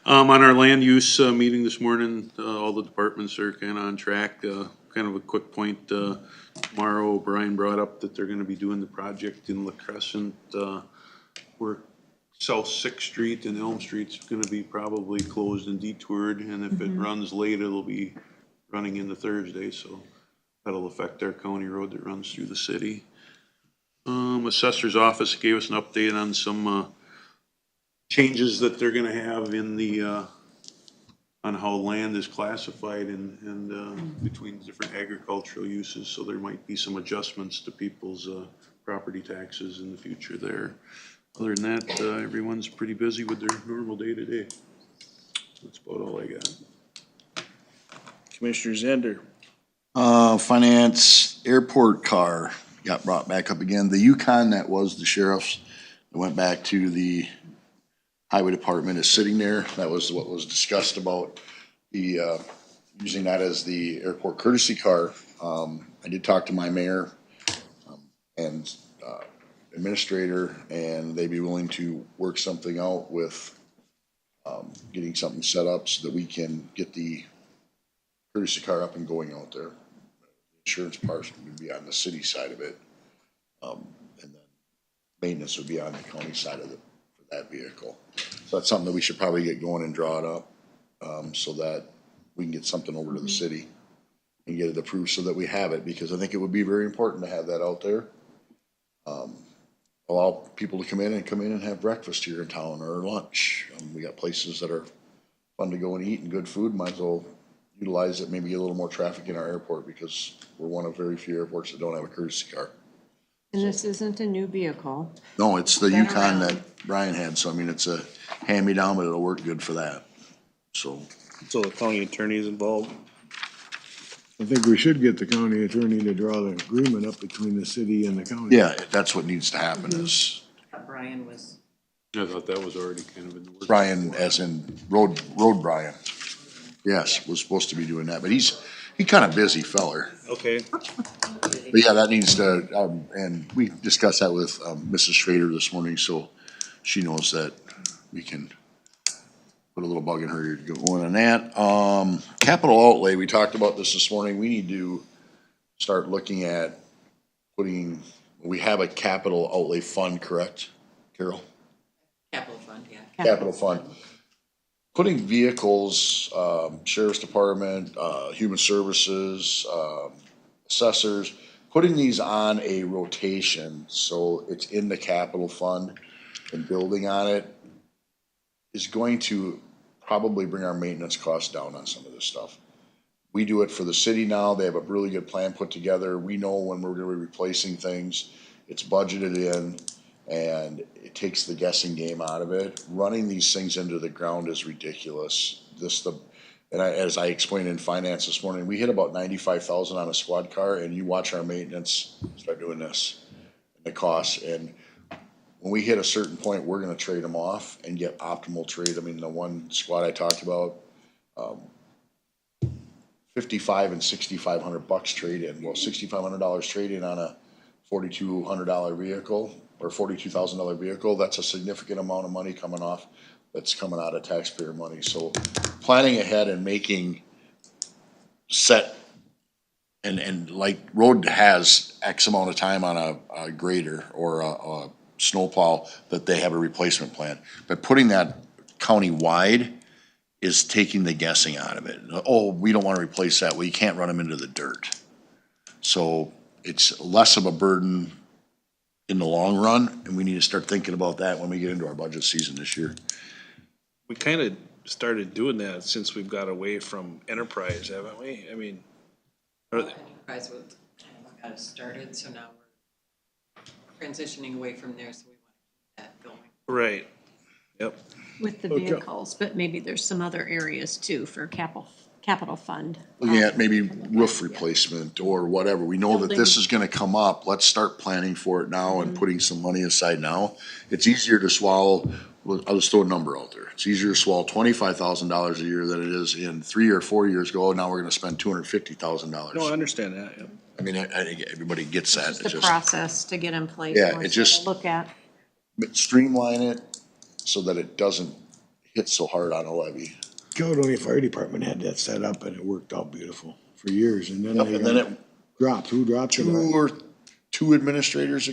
on our land use, meeting this morning, all the departments are kinda on track, kind of a quick point, tomorrow, Brian brought up that they're gonna be doing the project in La Crescent, where South Sixth Street and Elm Street's gonna be probably closed and detoured, and if it runs late, it'll be running into Thursday, so that'll affect our county road that runs through the city. Assessor's office gave us an update on some, changes that they're gonna have in the, on how land is classified and between different agricultural uses, so there might be some adjustments to people's, property taxes in the future there. Other than that, everyone's pretty busy with their normal day-to-day. That's about all I got. Commissioner Zender. Finance, airport car got brought back up again. The Yukon that was the sheriff's, that went back to the highway department is sitting there. That was what was discussed about the, using that as the airport courtesy car. I did talk to my mayor, and, administrator, and they'd be willing to work something out with, getting something set up so that we can get the courtesy car up and going out there. Insurance part would be on the city side of it. And then maintenance would be on the county side of it for that vehicle. So that's something that we should probably get going and draw it up, so that we can get something over to the city and get it approved so that we have it, because I think it would be very important to have that out there. Allow people to come in and have breakfast here in town or lunch. We got places that are fun to go and eat and good food. Might as well utilize it, maybe get a little more traffic in our airport, because we're one of very few airports that don't have a courtesy car. And this isn't a new vehicle. No, it's the Been Yukon around. that Brian had, so I mean, it's a hand-me-down, but it'll work good for that, so. So the county attorney's involved. I think we should get the county attorney to draw the agreement up between the city and the county. Yeah, that's what needs to happen is Brian was. I thought that was already kind of in the works. Brian, as in Road Brian. Yes, was supposed to be doing that, but he kind of busy feller. Okay. But yeah, that needs to, and we discussed that with, Mrs. Schrader this morning, so she knows that we can put a little bug in her ear to go on that. Capital outlay, we talked about this morning. We need to start looking at we have a capital outlay fund, correct, Carol? Capital fund, yeah. Capital fund. Putting vehicles, sheriff's department, human services, assessors, putting these on a rotation so it's in the capital fund and building on it is going to probably bring our maintenance costs down on some of this stuff. We do it for the city now. They have a really good plan put together. We know when we're gonna be replacing things. It's budgeted in, and it takes the guessing game out of it. Running these things into the ground is ridiculous. As I explained in finance this morning, we hit about 95,000 on a squad car, and you watch our maintenance start doing this, the costs. And when we hit a certain point, we're gonna trade them off and get optimal trade. I mean, the one squad I talked about, $5,500 and $6,500 trade in. Well, $6,500 trade in on a $4,200 vehicle or $42,000 vehicle, that's a significant amount of money coming off, that's coming out of taxpayer money. So planning ahead and making set, and like road has X amount of time on a grader or a snowplow that they have a replacement plan. But putting that countywide is taking the guessing out of it. Oh, we don't wanna replace that, well, you can't run them into the dirt. So it's less of a burden in the long run, and we need to start thinking about that when we get into our budget season this year. We kind of started doing that since we've got away from enterprise, haven't we? I mean, Enterprise was kind of got us started, so now we're transitioning away from there, so we want to keep that going. right, yep. With the Okay. vehicles, but maybe there's some other areas too for capital fund. Looking at maybe roof replacement or whatever. We know that this is gonna come up. Let's start planning for it now and putting some money aside now. It's easier to swallow, well, I'll just throw a number out there. It's easier to swallow $25,000 a year than it is in 3 or 4 years ago. Now we're gonna spend $250,000. No, I understand that, yep. I mean, I think everybody gets that. Just It's the just process to get in place. Yeah, more it so just- to look at. streamline it so that it doesn't hit so hard on a levy. Caledonia Fire Department had that set up and it worked out beautiful for years, and then Yep, they and then got it, dropped. Who dropped it? 3 administrators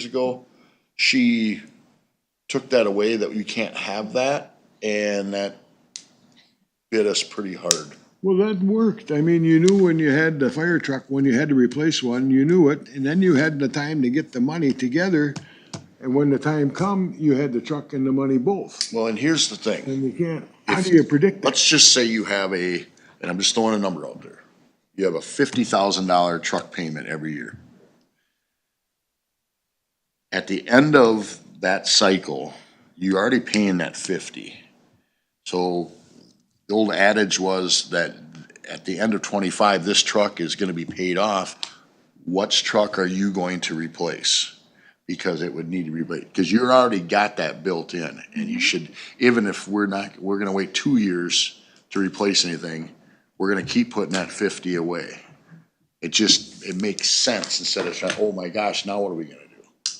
ago, she took that away, that you can't have that, and that bit us pretty hard. Well, that worked. I mean, you knew when you had the fire truck, when you had to replace one, you knew it, and then you had the time to get the money together. And when the time come, you had the truck and the money both. Well, and here's the thing. And you can't, how do you predict that? Let's just say you have and I'm just throwing a number out there. You have a $50,000 truck payment every year. At the end of that cycle, you're already paying that 50. So the old adage was that at the end of 25, this truck is gonna be paid off. Which truck are you going to replace? Because it would need to be replaced, because you're already got that built in, and you should, even if we're gonna wait 2 years to replace anything, we're gonna keep putting that 50 away. It makes sense instead of saying, oh my gosh, now what are we gonna do?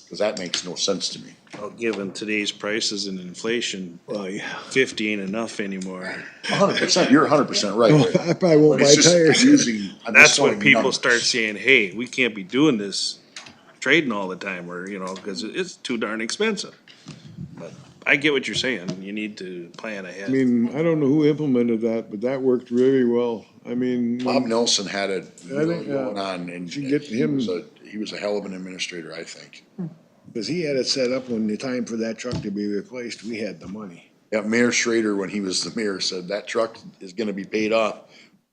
Because that makes no sense to me. Well, given today's prices and inflation, Well, yeah. 50 ain't enough anymore. 100%, you're 100% right. I probably won't But buy it's just tires. I'm just That's when throwing people numbers. start saying, hey, we can't be doing this, trading all the time, or, because it's too darn expensive. But I get what you're saying, you need to plan I ahead. mean, I don't know who implemented that, but that worked really well. I mean, Bob Nelson had it I think, going on, and should get him- he was a hell of an administrator, I think. because he had it set up when the time for that truck to be replaced, we had the money. Yeah, Mayor Schrader, when he was the mayor, said that truck is gonna be paid off.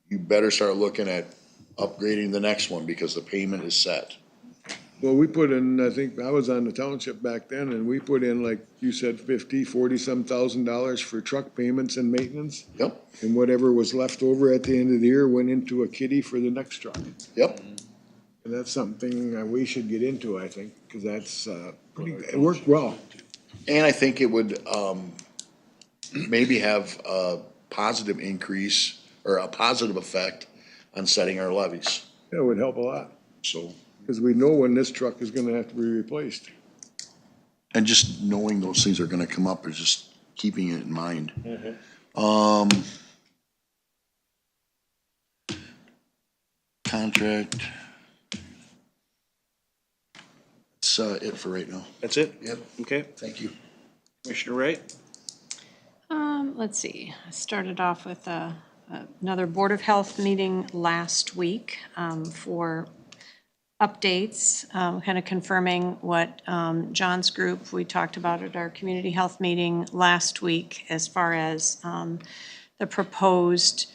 You better start looking at upgrading the next one because the payment is set. Well, we put in, I think, I was on the township back then, and we put in, like you said, 40-some thousand dollars for truck payments and maintenance. Yep, And whatever was left over at the end of the year went into a kitty for the next truck. yep. And that's something we should get into, I think, because that's, it worked well. And I think it would, maybe have a positive increase or a positive effect on setting our levies, It would help a lot, so. because we know when this truck is gonna have to be replaced. And just knowing those things are gonna come up is just keeping it in mind. Contract. That's, it for right now. That's it? Yep, Okay, thank you. Commissioner Wright? Let's see, I started off with another Board of Health meeting last week for updates, kind of confirming what John's group, we talked about at our community health meeting last week as far as the proposed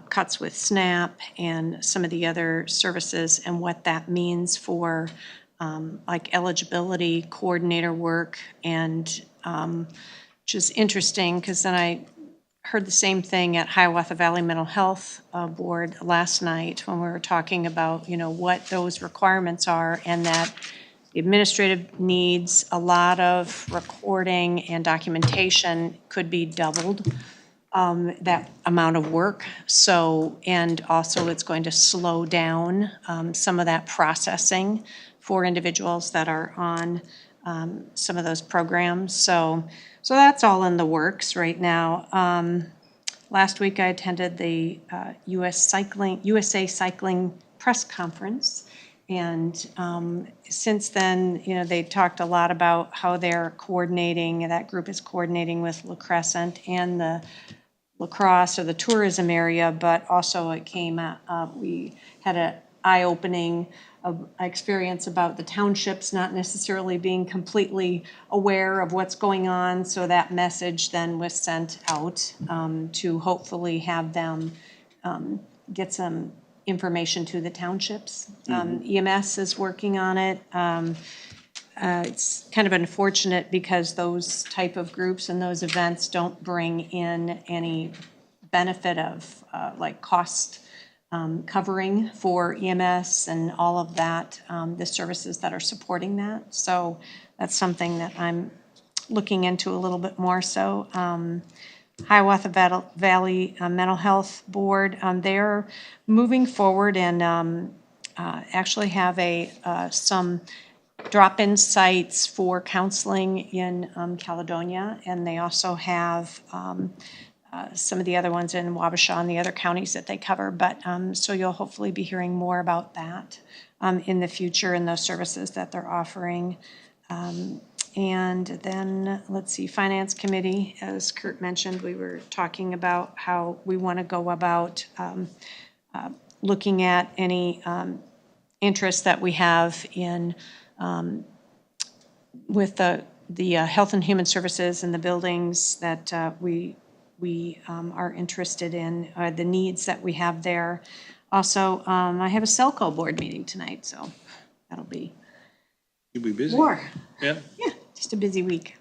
cuts with SNAP and some of the other services and what that means for like eligibility, coordinator work, and which is interesting, because then I heard the same thing at Hiawatha Valley Mental Health Board last night when we were talking about, what those requirements are, and that the administrative needs, a lot of recording and documentation could be doubled, that amount of work. So, and also it's going to slow down some of that processing for individuals that are on some of those programs. So that's all in the works right now. Last week I attended the USA Cycling press conference, Since then, you know, they talked a lot about how they're coordinating, that group is coordinating with La Crescent and the La Crosse or the tourism area, but also it came, we had an eye-opening experience about the townships not necessarily being completely aware of what's going on. So that message then was sent out to hopefully have them get some information to the townships. EMS is working on it. It's kind of unfortunate because those type of groups and those events don't bring in any benefit of like cost covering for EMS and all of that, the services that are supporting that. So that's something that I'm looking into a little bit more so. Hiawatha Valley Mental Health Board, they're moving forward and actually have some drop-in sites for counseling in Caledonia, and they also have some of the other ones in Wabasha and the other counties that they cover. But so you'll hopefully be hearing more about that in the future and those services that they're offering. And then, let's see, Finance Committee, as Kurt mentioned, we were talking about how we want to go about looking at any interest that we have in with the Health and Human Services and the buildings that we are interested in, the needs that we have there. Also, I have a Selco board meeting tonight, so that'll be You'll be busy. more. Yeah. Yeah, just a busy week.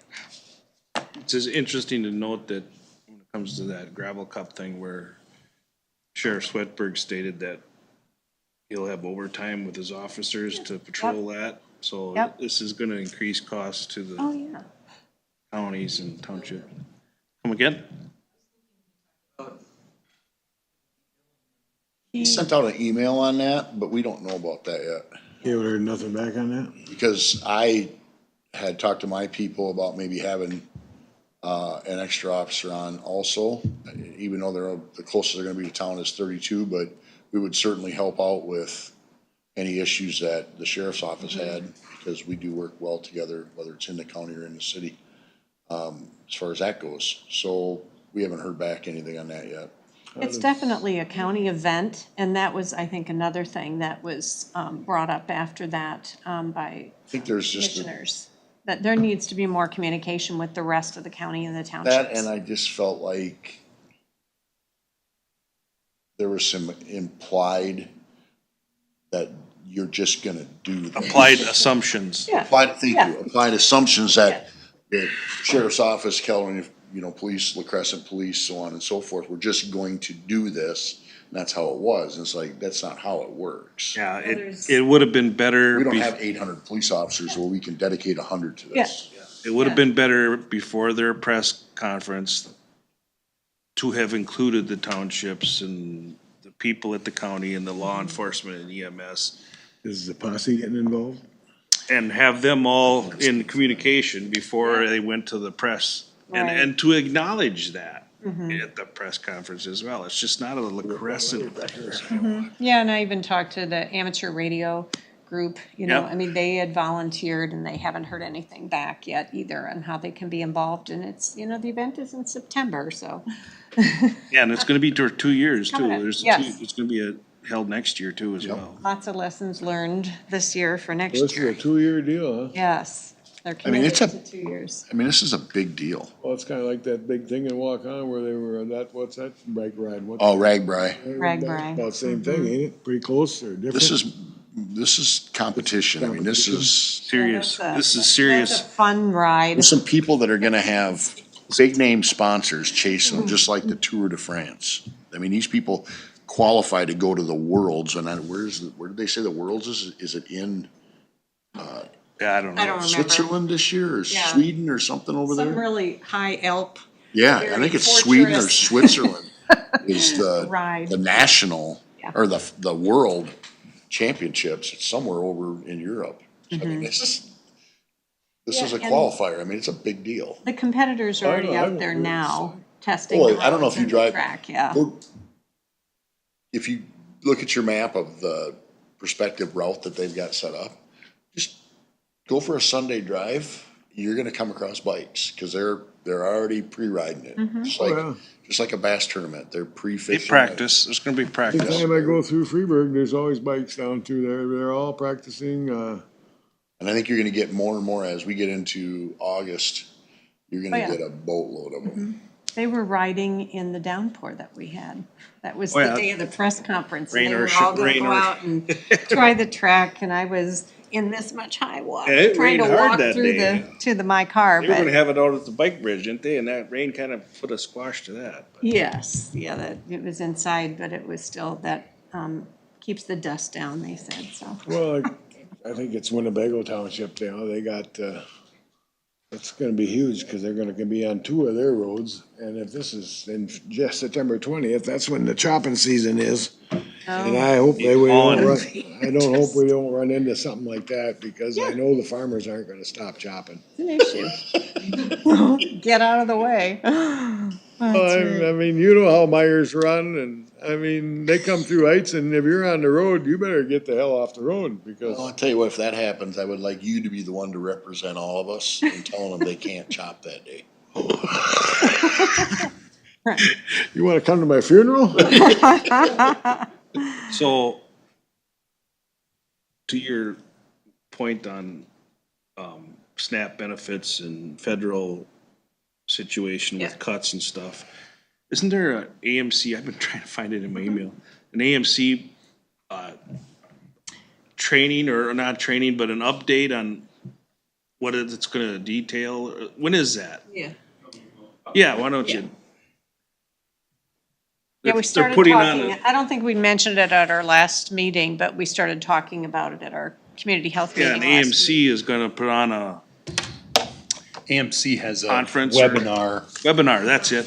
It's just interesting to note that when it comes to that gravel cup thing where Sheriff Swetberg stated that he'll have overtime with his officers to patrol that. So Yep. this is gonna increase costs to Oh, the yeah. counties and township. Come again? He sent out an email on that, but we don't know about that yet. You haven't heard nothing back on that? Because I had talked to my people about maybe having an extra officer on also, even though the closest they're gonna be to town is 32, but we would certainly help out with any issues that the sheriff's office had, because we do work well together, whether it's in the county or in the city, as far as that goes. So we haven't heard back anything on that yet. It's definitely a county event, and that was, I think, another thing that was brought up after that by I think there's just commissioners, that there needs to be more communication with the rest of the county and the townships. that, and I just felt like there was some implied that you're just gonna do this. Applied assumptions. Yeah. Thank Yeah. you, applied assumptions that the sheriff's office, Caledonia, police, La Crescent Police, so on and so forth, we're just going to do this, and that's how it was. And it's like, that's not how it works. Yeah, it would have been better. We don't have 800 police officers where we can dedicate 100 to this. It would have been better before their press conference to have included the townships and the people at the county and the law enforcement and EMS. Is the posse getting involved? And have them all in communication before they went to the press. And to acknowledge that at the press conference as well. It's just not a La Crescent thing. Yeah, and I even talked to the amateur radio group, Yep. I mean, they had volunteered and they haven't heard anything back yet either on how they can be involved. And it's, the event is in September, so. Yeah, and it's gonna be for 2 years too. Coming up, There's yes. it's gonna be held next year too as well. Lots of lessons learned this year for next This is year. a 2-year deal, huh? Yes, they're I mean, committed it's a- to 2 years. I mean, this is a big deal. Well, it's kinda like that big thing in Walk On where they were on that, what's that bike ride? What's Oh, Ragbri. Ragbri. About the same thing, ain't it? Pretty close or different? This is competition. I mean, this is, Serious, That's a- this is That's serious. a fun ride. there's some people that are gonna have big name sponsors chasing them, just like the Tour de France. I mean, these people qualify to go to the Worlds, and where did they say the Worlds is? Is it in Yeah, I don't know. I don't remember. Switzerland this year, or Yeah. Sweden, or something over Some there? really high Alp Yeah, I very think it's Sweden or fortress. Switzerland is Ride. the national, Yeah. or the world championships. It's somewhere over in Europe. I mean, this is a Yeah, and- qualifier. I mean, it's a big deal. The competitors are I already know, out I'm there aware, now so. testing. Boy, I don't know if you routes and drive. Track, yeah. If you look at your map of the prospective route that they've got set up, just go for a Sunday drive. You're gonna come across bikes, cause they're already pre-riding it. Just like a bass tournament, they're They pre-fishing. practice, there's gonna be practice. Anytime I go through Freeburg, there's always bikes down through there. They're all practicing, And I think you're gonna get more and more as we get into August, you're Oh, gonna yeah. get a boatload of them. They were riding in the downpour that we had. That was Oh, the yeah. day of the press conference. And Rain they or were sh- all gonna rain go or- out and try the track, and I was in this much high water, Yeah, it trying to rained hard walk that through day. my car, They were gonna but have it out at the bike bridge, didn't they? And that rain kind of put a squash to that. But yes, yeah, that, it was inside, but it was still, that, keeps the dust down, they said, so. well, I think it's Winnebago Township, they got, it's gonna be huge, cause they're gonna be on two of their roads. And if this is in just September 20th, that's when the chopping season is. And I hope we don't run, I don't hope we don't run into something like that, because I know the farmers aren't gonna stop chopping. It's an issue. Get out of the way. I mean, you know how Myers run, and, I mean, they come through Heights, and if you're on the road, you better get the hell off the road, because. Well, I'll tell you what, if that happens, I would like you to be the one to represent all of us and telling them they can't chop that day. You wanna come to my funeral? So, to your point on, SNAP benefits and federal situation with Yeah. cuts and stuff, isn't there a AMC, I've been trying to find it in my email, an AMC, training or not training, but an update on what it's gonna detail? When is that? Yeah. Yeah, why don't you? Yeah, we They're started putting on talking, a- I don't think we mentioned it at our last meeting, but we started talking about it at our community health Yeah, meeting and last week. AMC is gonna put on a AMC has a Conference or- webinar webinar, that's it.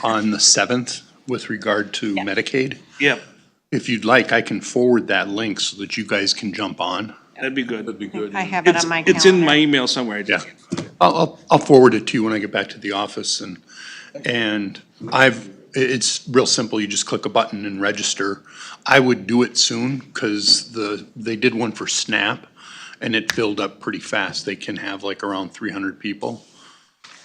on the 7th with regard to Medicaid. Yep, If you'd like, I can forward that link so that you guys can jump on. that'd be good. That'd be good. I have it It's, on my calendar. it's in my email somewhere, I just. I'll forward it to you when I get back to the office and it's real simple. You just click a button and register. I would do it soon because they did one for SNAP and it filled up pretty fast. They can have like around 300 people.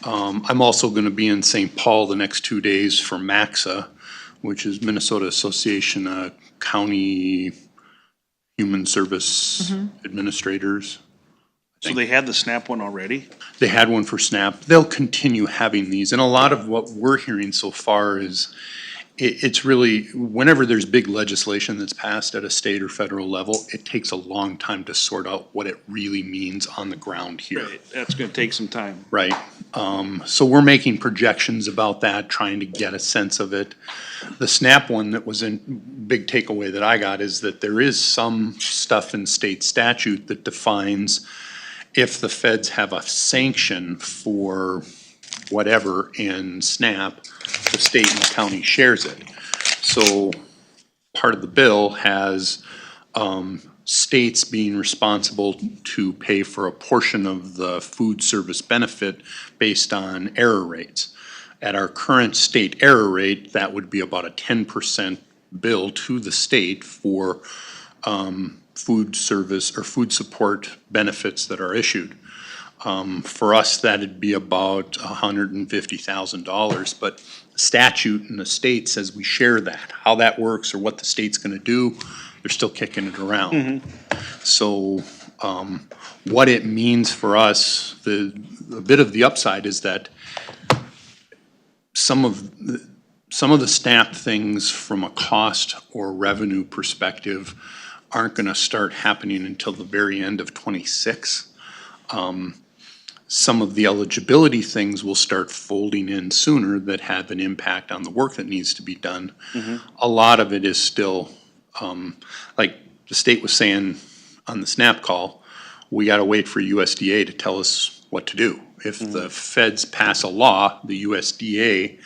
I'm also gonna be in St. Paul the next 2 days for MAXA, which is Minnesota Association of County Human Service Administrators. So they had the SNAP one already? They had one for SNAP. They'll continue having these. And a lot of what we're hearing so far is it's really, whenever there's big legislation that's passed at a state or federal level, it takes a long time to sort out what it really means on the ground here. Right, that's gonna take some time. Right. So we're making projections about that, trying to get a sense of it. The SNAP one that was in, big takeaway that I got is that there is some stuff in state statute that defines if the feds have a sanction for whatever in SNAP, the state and the county shares it. So part of the bill has states being responsible to pay for a portion of the food service benefit based on error rates. At our current state error rate, that would be about a 10% bill to the state for food service or food support benefits that are issued. For us, that'd be about $150,000, but statute in the state says we share that. How that works or what the state's gonna do, they're still kicking it around. So, what it means for us, a bit of the upside is that some of the SNAP things from a cost or revenue perspective aren't gonna start happening until the very end of '26. Some of the eligibility things will start folding in sooner that have an impact on the work that needs to be done. A lot of it is still, like the state was saying on the SNAP call, we gotta wait for USDA to tell us what to do. If the feds pass a law, the USDA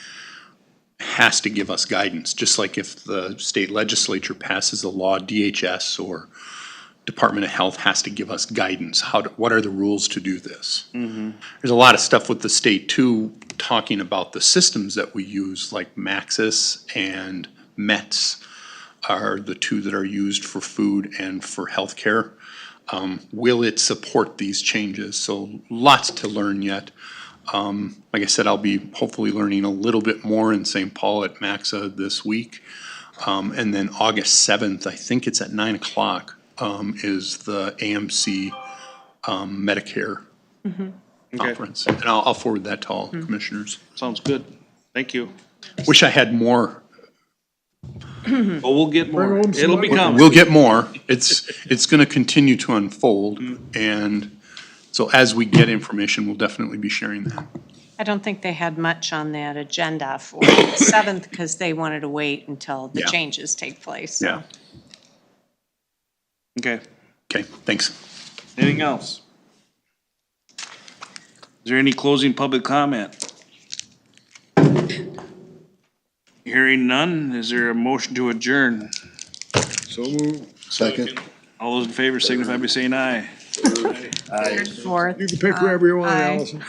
has to give us guidance, just like if the state legislature passes a law, DHS or Department of Health has to give us guidance. What are the rules to do this? There's a lot of stuff with the state too, talking about the systems that we use, like Maxis and METS. are the two that are used for food and for healthcare. Will it support these changes? So lots to learn yet. Like I said, I'll be hopefully learning a little bit more in St. Paul at Maxa this week. And then August 7th, I think it's at 9 o'clock, is the AMC Medicare conference. And I'll forward that to all commissioners. Sounds good. Thank you. Wish I had more. But we'll get more. Bring home some It'll be money. coming. We'll get more. It's gonna continue to unfold. And so as we get information, we'll definitely be sharing that. I don't think they had much on that agenda for the 7th because they wanted to wait until the Yeah. changes take place. so. Yeah. Okay. Okay, thanks. Anything else? Is there any closing public comment? Hearing none, is there a motion to adjourn? So move. Second. All those in favor signify by saying aye. Fourth. You can pick wherever you want, Aye. Allison.